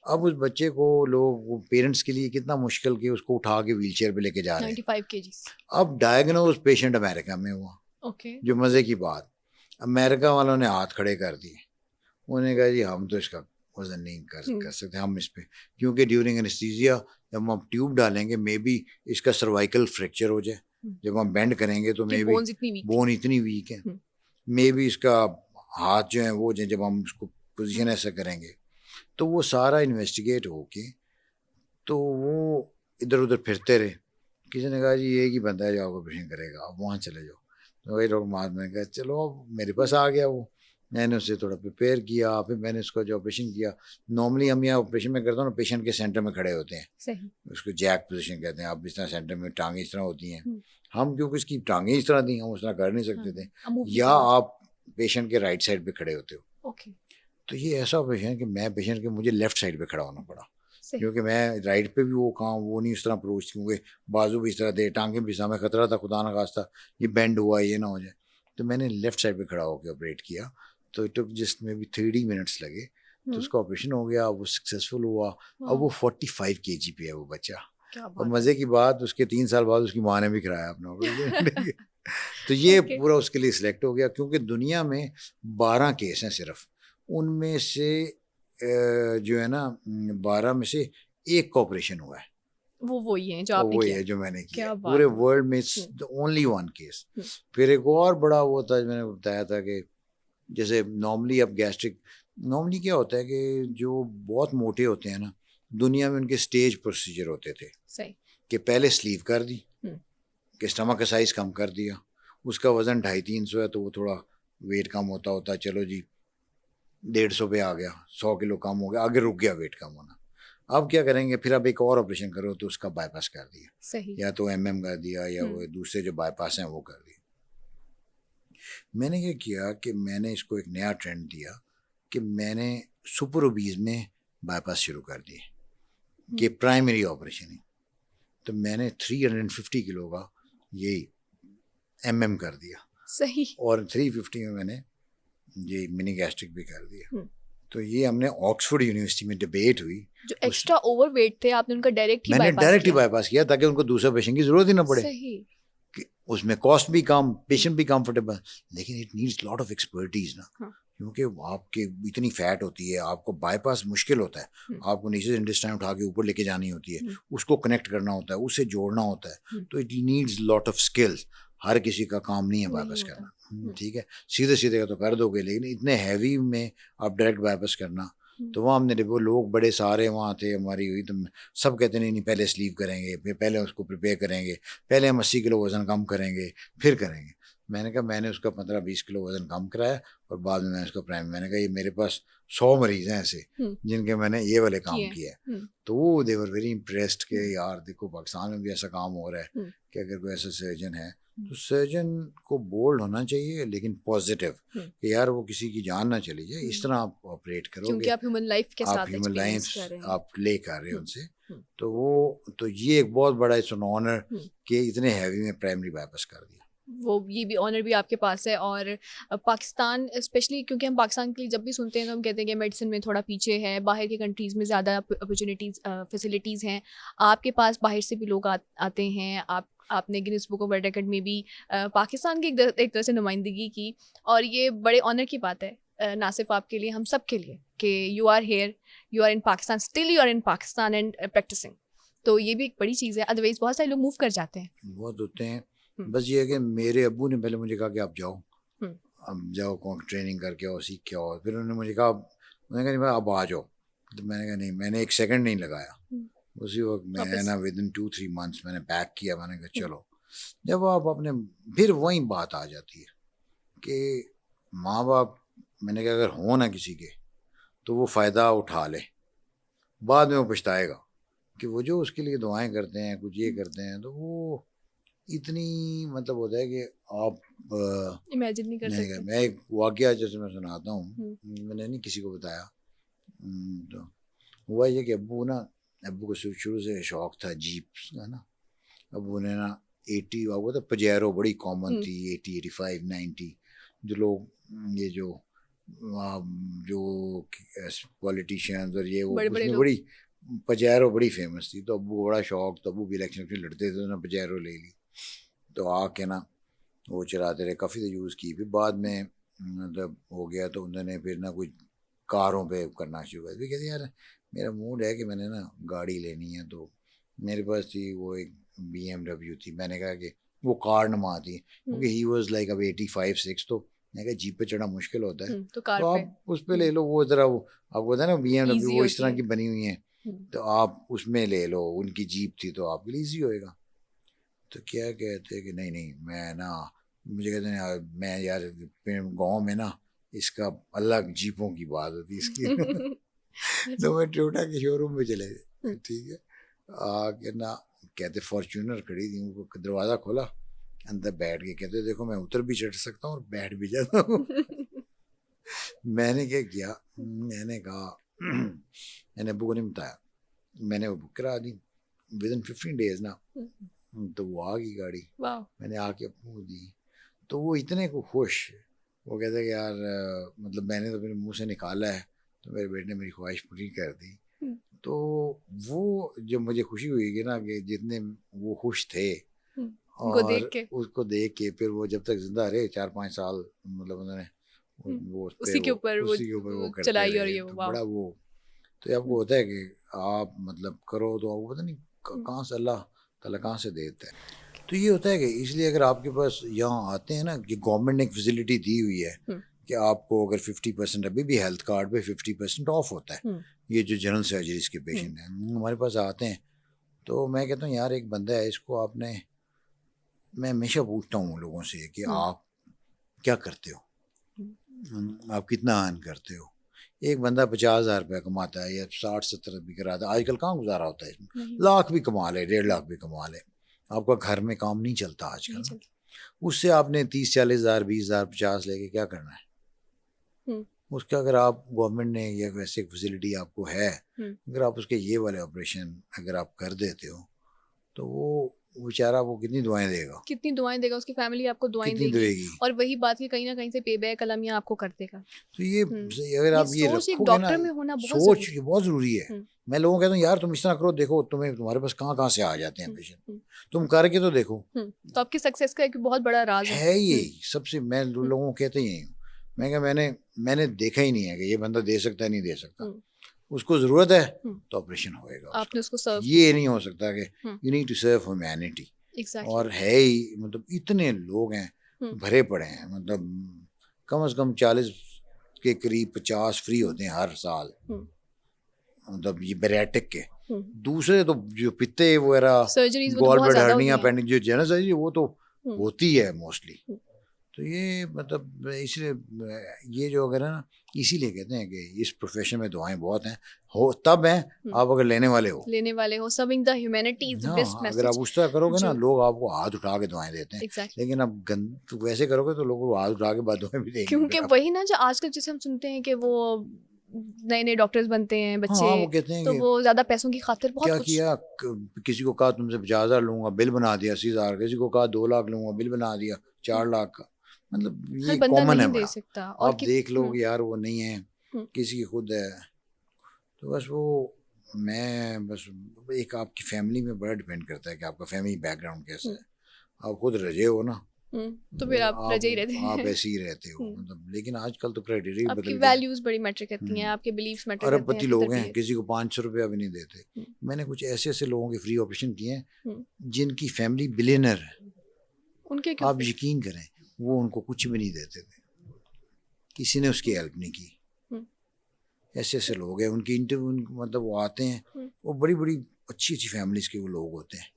अब उस बच्चे को लोग पेरेंट्स के लिए कितना मुश्किल कि उसको उठा के व्हीलचेयर पे लेके जा रहे हैं। 95 केजीज। अब डायग्नोज पेशेंट अमेरिका में हुआ। ओके। जो मज़े की बात, अमेरिका वालों ने हाथ खड़े कर दिए, उन्होंने कहा जी हम तो इसका वजन नहीं कर सकते हम इस पे, क्योंकि ड्यूरिंग एनेस्थीसिया जब हम ट्यूब डालेंगे मे बी इसका सर्वाइकल फ्रैक्चर हो जाए, जब हम बेंड करेंगे तो मे बी बोन इतनी वीक है, मे बी इसका हाथ जो है वो जब हम उसको पोजीशन ऐसा करेंगे, तो वो सारा इन्वेस्टिगेट होके तो वो इधर उधर फिरते रहे। किसी ने कहा जी एक ही बंदा है जो आपको ऑपरेशन करेगा, आप वहाँ चले जाओ। तो वही लोग मैंने कहा चलो अब मेरे पास आ गया वो, मैंने उससे थोड़ा प्रिपेयर किया, फिर मैंने उसका जो ऑपरेशन किया। नॉर्मली हम यहाँ ऑपरेशन में करता हूँ ना, पेशेंट के सेंटर में खड़े होते हैं, सही। उसको जैक पोजीशन कहते हैं। आप इस तरह सेंटर में टांगे इस तरह होती हैं, हम क्योंकि उसकी टांगे इस तरह थी हम उस तरह कर नहीं सकते थे, या आप पेशेंट के राइट साइड पे खड़े होते हो। ओके। तो ये ऐसा ऑपरेशन है कि मैं पेशेंट के मुझे लेफ्ट साइड पे खड़ा होना पड़ा, क्योंकि मैं राइट पे भी वो काम वो नहीं उस तरह अप्रोच, क्योंकि बाजू भी इस तरह दे, टांगे भी सामने खतरा था खुदा ना खास्ता ये बेंड हुआ ये ना हो जाए, तो मैंने लेफ्ट साइड पे खड़ा होकर ऑपरेट किया। तो it took just may be 30 minutes लगे, तो उसका ऑपरेशन हो गया, वो सक्सेसफुल हुआ। अब वो 45 kg पे है वो बच्चा। क्या और बात है। मजे की बात, उसके 3 साल बाद उसकी माँ ने भी कराया अपना ऑपरेशन। तो ये Okay. पूरा उसके लिए सिलेक्ट हो गया, क्योंकि दुनिया में 12 केस हैं सिर्फ, उनमें से जो है ना 12 में से एक का ऑपरेशन हुआ है, वो वही है जो और आपने वही किया है जो मैंने किया क्या है। बात पूरे है। वर्ल्ड में it's the only one case. फिर एक और बड़ा वो था, मैंने बताया था कि जैसे नॉर्मली अब गैस्ट्रिक, नॉर्मली क्या होता है कि जो बहुत मोटे होते हैं ना, दुनिया में उनके स्टेज प्रोसीजर होते थे सही। कि पहले स्लीव कर दी, हम्म। कि स्टमक का साइज कम कर दिया, उसका वजन 250-300 है तो वो थोड़ा वेट कम होता होता, चलो जी 150 पे आ गया, 100 किलो कम हो गया, आगे रुक गया वेट कम होना। अब क्या करेंगे, फिर अब एक और ऑपरेशन करो तो उसका बाईपास कर दिया, सही। या तो एमएम कर दिया, या वो दूसरे जो बाईपास हैं वो कर दिया। मैंने क्या किया कि मैंने इसको एक नया ट्रेंड दिया कि मैंने सुपर ओबीज में बाईपास शुरू कर दिए कि प्राइमरी ऑपरेशन ही। तो मैंने 350 किलो का यही एमएम कर दिया, सही। और 350 में मैंने ये मिनी गैस्ट्रिक भी कर दिया। तो ये हमने ऑक्सफोर्ड यूनिवर्सिटी में डिबेट हुई, जो एक्स्ट्रा ओवरवेट थे आपने उनका डायरेक्ट ही मैंने बाईपास डायरेक्ट ही किया। बाईपास किया ताकि उनको दूसरा पेशेंट की जरूरत ही ना पड़े, सही। कि उसमें कॉस्ट भी कम, पेशेंट भी कंफर्टेबल। लेकिन it needs lot of expertise ना, हाँ। क्योंकि आपके इतनी फैट होती है, आपको बाईपास मुश्किल होता है, आपको नीचे से इंटेस्टाइन उठा के ऊपर लेके जानी होती है, उसको कनेक्ट करना होता है, उसे जोड़ना होता है, तो it needs lot of skills. हर किसी का काम नहीं है नहीं बाईपास होता। करना, ठीक है, सीधे सीधे का तो कर दोगे, लेकिन इतने हैवी में आप डायरेक्ट बाईपास करना, तो वहाँ हमने वो लोग बड़े सारे वहाँ थे, हमारी हुई, तो सब कहते नहीं नहीं पहले स्लीव करेंगे, फिर पहले उसको प्रिपेयर करेंगे, पहले हम 80 किलो वजन कम करेंगे, फिर करेंगे। मैंने कहा मैंने उसका 15-20 किलो वजन कम कराया, और बाद में मैंने उसका प्राइम, मैंने कहा ये मेरे पास 100 मरीज हैं ऐसे जिनके मैंने ये वाले काम किए हैं। तो वो दे वर वेरी इम्प्रेस्ड कि यार देखो पाकिस्तान में भी ऐसा काम हो रहा है कि अगर कोई ऐसा सर्जन है, तो सर्जन को बोल्ड होना चाहिए, लेकिन पॉजिटिव, कि यार वो किसी की जान ना चली जाए, इस तरह आप ऑपरेट क्योंकि करोगे, आप ह्यूमन लाइफ के आप साथ ह्यूमन एक्सपीरियंस लाइफ कर रहे हैं। आप प्ले कर रहे हो उनसे। तो वो, तो ये एक बहुत बड़ा इट्स एन ऑनर कि इतने हैवी में प्राइमरी बाईपास कर दिया। वो ये भी ऑनर भी आपके पास है। और पाकिस्तान स्पेशली, क्योंकि हम पाकिस्तान के लिए जब भी सुनते हैं तो हम कहते हैं कि मेडिसिन में थोड़ा पीछे है, बाहर के कंट्रीज़ में ज़्यादा अपॉर्चुनिटीज़ फैसिलिटीज़ हैं। आपके पास बाहर से भी लोग आते हैं। आपने Guinness book of world record में भी पाकिस्तान की एक तरह से नुमाइंदगी की, और ये बड़े ऑनर की बात है, ना सिर्फ आपके लिए, हम सब के लिए, कि you are here, you are in Pakistan, still you are in Pakistan and practicing. तो ये भी एक बड़ी चीज़ है, अदरवाइज बहुत सारे लोग मूव कर जाते हैं। बहुत होते हैं। बस ये है कि मेरे अब्बू ने पहले मुझे कहा कि आप जाओ, अब जाओ कौन ट्रेनिंग करके आओ, सीख के आओ। फिर उन्होंने मुझे कहा, उन्होंने कहा नहीं भाई अब आ जाओ, तो मैंने कहा नहीं, मैंने एक सेकंड नहीं लगाया। उसी वक्त मैं ना विद इन 2-3 मंथ्स मैंने पैक किया, मैंने कहा चलो। जब आप अपने, फिर वही बात आ जाती है कि माँ बाप, मैंने कहा अगर हो ना किसी के, तो वो फ़ायदा उठा ले, बाद में वो पछताएगा कि वो जो उसके लिए दुआएं करते हैं, कुछ ये करते हैं, तो वो इतनी मतलब होता है कि आप इमेजिन नहीं कर सकते। मैं एक वाकया जैसे मैं सुनाता हूँ, मैंने नहीं किसी को बताया। तो हुआ ये कि अब्बू को शुरू से शौक था जीप का ना। अब्बू ने ना 80, वो तो पजेरो बड़ी कॉमन थी, 80, 85, 90, जो लोग ये जो पॉलिटिशियंस और ये वो, बड़े बड़े उसमें लोग। बड़ी पजेरो बड़ी फेमस थी। तो अब्बू को बड़ा शौक, तो अब्बू भी इलेक्शन में लड़ते थे, तो ना पजेरो ले ली, तो आके ना वो चलाते रहे, काफ़ी तो यूज़ की। फिर बाद में मतलब हो गया, तो उन्होंने फिर ना कुछ कारों पे करना शुरू कर दिया। कहते यार मेरा मूड है कि मैंने ना गाड़ी लेनी है, तो मेरे पास थी वो एक BMW थी। मैंने कहा कि वो कार नमा थी, क्योंकि ही वॉज लाइक अब 85-86, तो मैंने कहा जीप पे चढ़ना मुश्किल होता है, तो कार तो पे आप उस पर ले लो, वो ज़रा वो आपको होता है ना BMW इजी वो इस होती तरह है। की बनी हुई है, तो आप उसमें ले लो। उनकी जीप थी तो आपके लिए ईजी होएगा। तो क्या कहते कि नहीं नहीं, मैं ना, मुझे कहते हैं मैं यार गांव में ना इसका अलग जीपों की बात होती है इसकी। तो मैं टोयोटा के शोरूम में चले गए, ठीक है, आके ना कहते फॉर्च्यूनर खड़ी थी, उनको दरवाज़ा खोला, अंदर बैठ के कहते देखो मैं उतर भी चढ़ सकता हूँ और बैठ भी जाता हूँ। मैंने क्या किया, मैंने कहा मैंने अब्बू को नहीं बताया, मैंने वो बुक करा दी। विद इन 15 डेज ना तो वो आ गई गाड़ी, मैंने आके अब्बू को दी, तो वो इतने को खुश, वो कहते हैं कि यार मतलब मैंने तो अपने मुंह से निकाला है तो मेरे बेटे ने मेरी ख्वाहिश पूरी कर दी। तो वो जब मुझे खुशी हुई कि ना कि जितने वो खुश थे उनको देख और के उसको देख के फिर वो जब तक जिंदा रहे 4-5 साल मतलब उन्होंने वो उस पे उसी के ऊपर वो उसी के ऊपर वो करते चलाई और रहे। ये तो वाह बड़ा वो तो आपको होता है कि आप मतलब करो तो आपको पता नहीं कहाँ से अल्लाह ताला कहाँ से देता है। तो ये होता है कि इसलिए अगर आपके पास यहाँ आते हैं ना कि गवर्नमेंट ने एक फैसिलिटी दी हुई है कि आपको अगर 50% अभी भी हेल्थ कार्ड पे 50% ऑफ होता है, ये जो जनरल सर्जरीज के पेशेंट हैं हमारे पास आते हैं। तो मैं कहता हूँ यार एक बंदा है इसको आपने, मैं हमेशा पूछता हूँ लोगों से कि आप क्या करते हो, आप कितना अर्न करते हो। एक बंदा 50,000 रुपया कमाता है या 60-70 भी कराता है, आजकल कहाँ गुजारा होता है इसमें, लाख भी कमा ले 1.5 लाख भी कमा ले, आपका घर में काम नहीं चलता आजकल। उससे आपने 30-40,000 20,000 50 लेके क्या करना है। उसका अगर आप गवर्नमेंट ने या वैसे फैसिलिटी आपको है, अगर आप उसके ये वाले ऑपरेशन अगर आप कर देते हो तो वो बेचारा वो कितनी दुआएं देगा, कितनी दुआएं देगा, उसकी फैमिली आपको दुआएं कितनी देगी देगी। और वही बात की कहीं ना कहीं से पे बैक अलमिया आपको कर देगा। तो ये अगर आप ये सोच एक रखोगे ना, डॉक्टर में होना बहुत सोच जरूरी ये बहुत जरूरी है। मैं लोगों को कहता हूँ यार तुम इस तरह करो, देखो तुम्हें तुम्हारे पास कहाँ कहाँ से आ जाते हैं पेशेंट, तुम करके तो देखो। तो आपकी सक्सेस का एक बहुत बड़ा राज है ये सबसे, मैं लोगों को कहते ही हूँ, मैं क्या मैंने देखा ही नहीं है कि ये बंदा दे सकता है नहीं दे सकता, उसको जरूरत है तो ऑपरेशन होएगा। आपने उसको सर्व ये नहीं हो सकता कि you need to serve humanity. और है ही मतलब इतने लोग हैं भरे पड़े हैं, मतलब कम से कम 40 के करीब 50 फ्री होते हैं हर साल, मतलब ये बैरेटिक के। दूसरे तो जो पित्ते वगैरह गॉल ब्लैडर हर्निया पेंडिंग जो जनरल सर्जरी वो तो होती है मोस्टली। तो ये मतलब इसलिए ये जो अगर है ना, इसीलिए कहते हैं कि इस प्रोफेशन में दुआएं बहुत हैं, हो तब हैं आप अगर लेने वाले हो। Serving the humanity is the best message. अगर आप उस तरह करोगे ना लोग आपको हाथ उठा के दुआएं देते हैं। लेकिन आप तो वैसे करोगे तो लोग हाथ उठा के बाद दुआएं भी देंगे। क्योंकि वही ना जो आजकल जैसे हम सुनते हैं कि वो नए डॉक्टर्स बनते हैं बच्चे, हाँ, वो कहते हैं तो वो ज्यादा पैसों की खातिर बहुत क्या कुछ किया, किसी को कहा तुमसे 50,000 लूंगा बिल बना दिया 80,000, किसी को कहा 2 लाख लूंगा बिल बना दिया 4 लाख का। मतलब ये कॉमन है बड़ा, आप देख लो यार वो नहीं है, किसी की खुद है। तो बस वो मैं बस एक आपकी फैमिली में बड़ा डिपेंड करता है कि आपका फैमिली बैकग्राउंड कैसा है। आप खुद रजे हो ना तो फिर आप रजे ही रहते हैं, आप ऐसे ही रहते हो मतलब। लेकिन आजकल तो क्राइटेरिया बदल गया, आपकी वैल्यूज बड़ी मैटर करती हैं, आपके बिलीफ्स मैटर करते हैं। अरबपति लोग हैं, किसी को 500 रुपया भी नहीं देते। मैंने कुछ ऐसे ऐसे लोगों के फ्री ऑपरेशन किए हैं जिनकी फैमिली बिलियनर है, उनके आप यकीन करें वो उनको कुछ भी नहीं देते थे, किसी ने उसकी हेल्प नहीं की। ऐसे ऐसे लोग हैं, उनकी इंटरव्यू मतलब वो आते हैं, वो बड़ी बड़ी अच्छी अच्छी फैमिलीज के वो लोग होते हैं।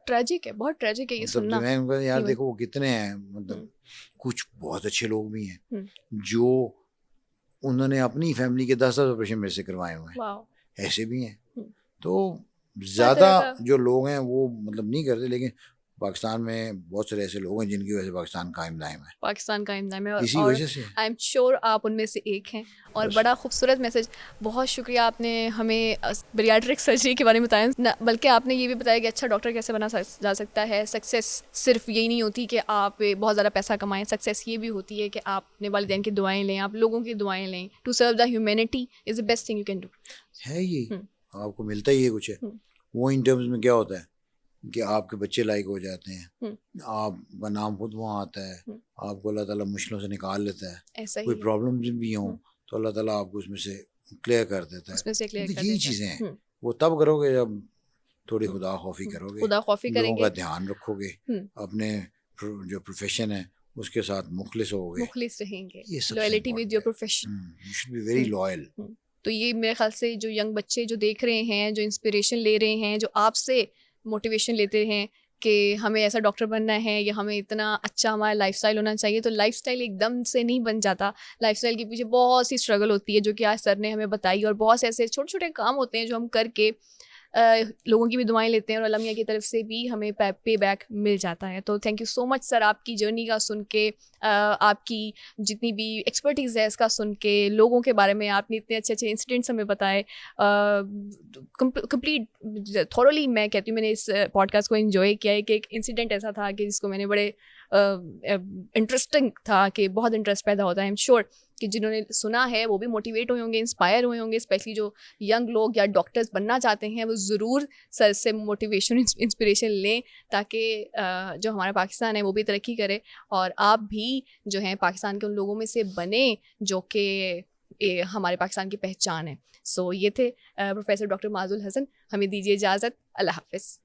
ट्रेजिक है, बहुत ट्रेजिक है ये सुनना। मैं उनका यार देखो वो कितने हैं, मतलब कुछ बहुत अच्छे लोग भी हैं जो उन्होंने अपनी फैमिली के 10 ऑपरेशन मेरे से करवाए हुए हैं, ऐसे भी हैं। तो ज्यादा जो लोग हैं वो मतलब नहीं करते, लेकिन पाकिस्तान में बहुत सारे ऐसे लोग हैं जिनकी वजह से पाकिस्तान कायम दायम है, पाकिस्तान कायम दायम है, इसी वजह से। आई एम श्योर आप उनमें से एक हैं। और बड़ा खूबसूरत मैसेज, बहुत शुक्रिया आपने हमें बैरियाट्रिक सर्जरी के बारे में बताया, बल्कि आपने ये भी बताया कि अच्छा डॉक्टर कैसे बना जा सकता है। सक्सेस सिर्फ यही नहीं होती कि आप बहुत ज़्यादा पैसा कमाएं, सक्सेस ये भी होती है कि आप अपने वालिदैन की दुआएं लें, आप लोगों की दुआएं लें। To serve the humanity is the best thing you can do. है ये आपको मिलता ही है कुछ है। वो इन टर्म्स में क्या होता है कि आपके बच्चे लायक हो जाते हैं, आपका नाम खुद वहाँ आता है, आपको अल्लाह ताला मुश्किलों से निकाल लेता है, कोई प्रॉब्लम भी हो तो अल्लाह ताला आपको उसमें से क्लियर कर देता है। यही चीज़ें हैं, वो तब करोगे जब थोड़ी खुदा खौफी करोगे, लोगों का ध्यान रखोगे, अपने जो प्रोफेशन है उसके साथ मुखलिस होगे, मुखलिस रहेंगे, ये loyalty with your profession, you should be very loyal. तो ये मेरे ख्याल से जो यंग बच्चे जो देख रहे हैं, जो इंस्पिरेशन ले रहे हैं, जो आपसे मोटिवेशन लेते हैं कि हमें ऐसा डॉक्टर बनना है या हमें इतना अच्छा हमारा लाइफस्टाइल होना चाहिए, तो लाइफस्टाइल एकदम से नहीं बन जाता। लाइफस्टाइल के पीछे बहुत सी स्ट्रगल होती है जो कि आज सर ने हमें बताई, और बहुत से ऐसे छोटे छोटे काम होते हैं जो हम करके लोगों की भी दुआएं लेते हैं और अल्लाह मियां की तरफ से भी हमें पे बैक मिल जाता है। तो thank you so much sir, आपकी जर्नी का सुन के, आपकी जितनी भी एक्सपर्टीज़ है इसका सुन के, लोगों के बारे में आपने इतने अच्छे अच्छे इंसिडेंट्स हमें बताए, कंप्लीट थॉरोली मैं कहती हूँ मैंने इस पॉडकास्ट को एंजॉय किया है। कि एक इंसिडेंट ऐसा था कि जिसको मैंने बड़े इंटरेस्टिंग था, कि बहुत इंटरेस्ट पैदा होता है। आई एम श्योर कि जिन्होंने सुना है वो भी मोटिवेट हुए होंगे, इंस्पायर हुए होंगे, स्पेशली जो यंग लोग या डॉक्टर्स बनना चाहते हैं वो ज़रूर सर से मोटिवेशन इंस्पिरेशन लें, ताकि जो हमारा पाकिस्तान है वो भी तरक्की करे और आप भी जो हैं पाकिस्तान के उन लोगों में से बने जो कि हमारे पाकिस्तान की पहचान है। सो ये थे प्रोफेसर डॉक्टर माजुल हसन। हमें दीजिए इजाज़त। अल्लाह हाफ़िज़।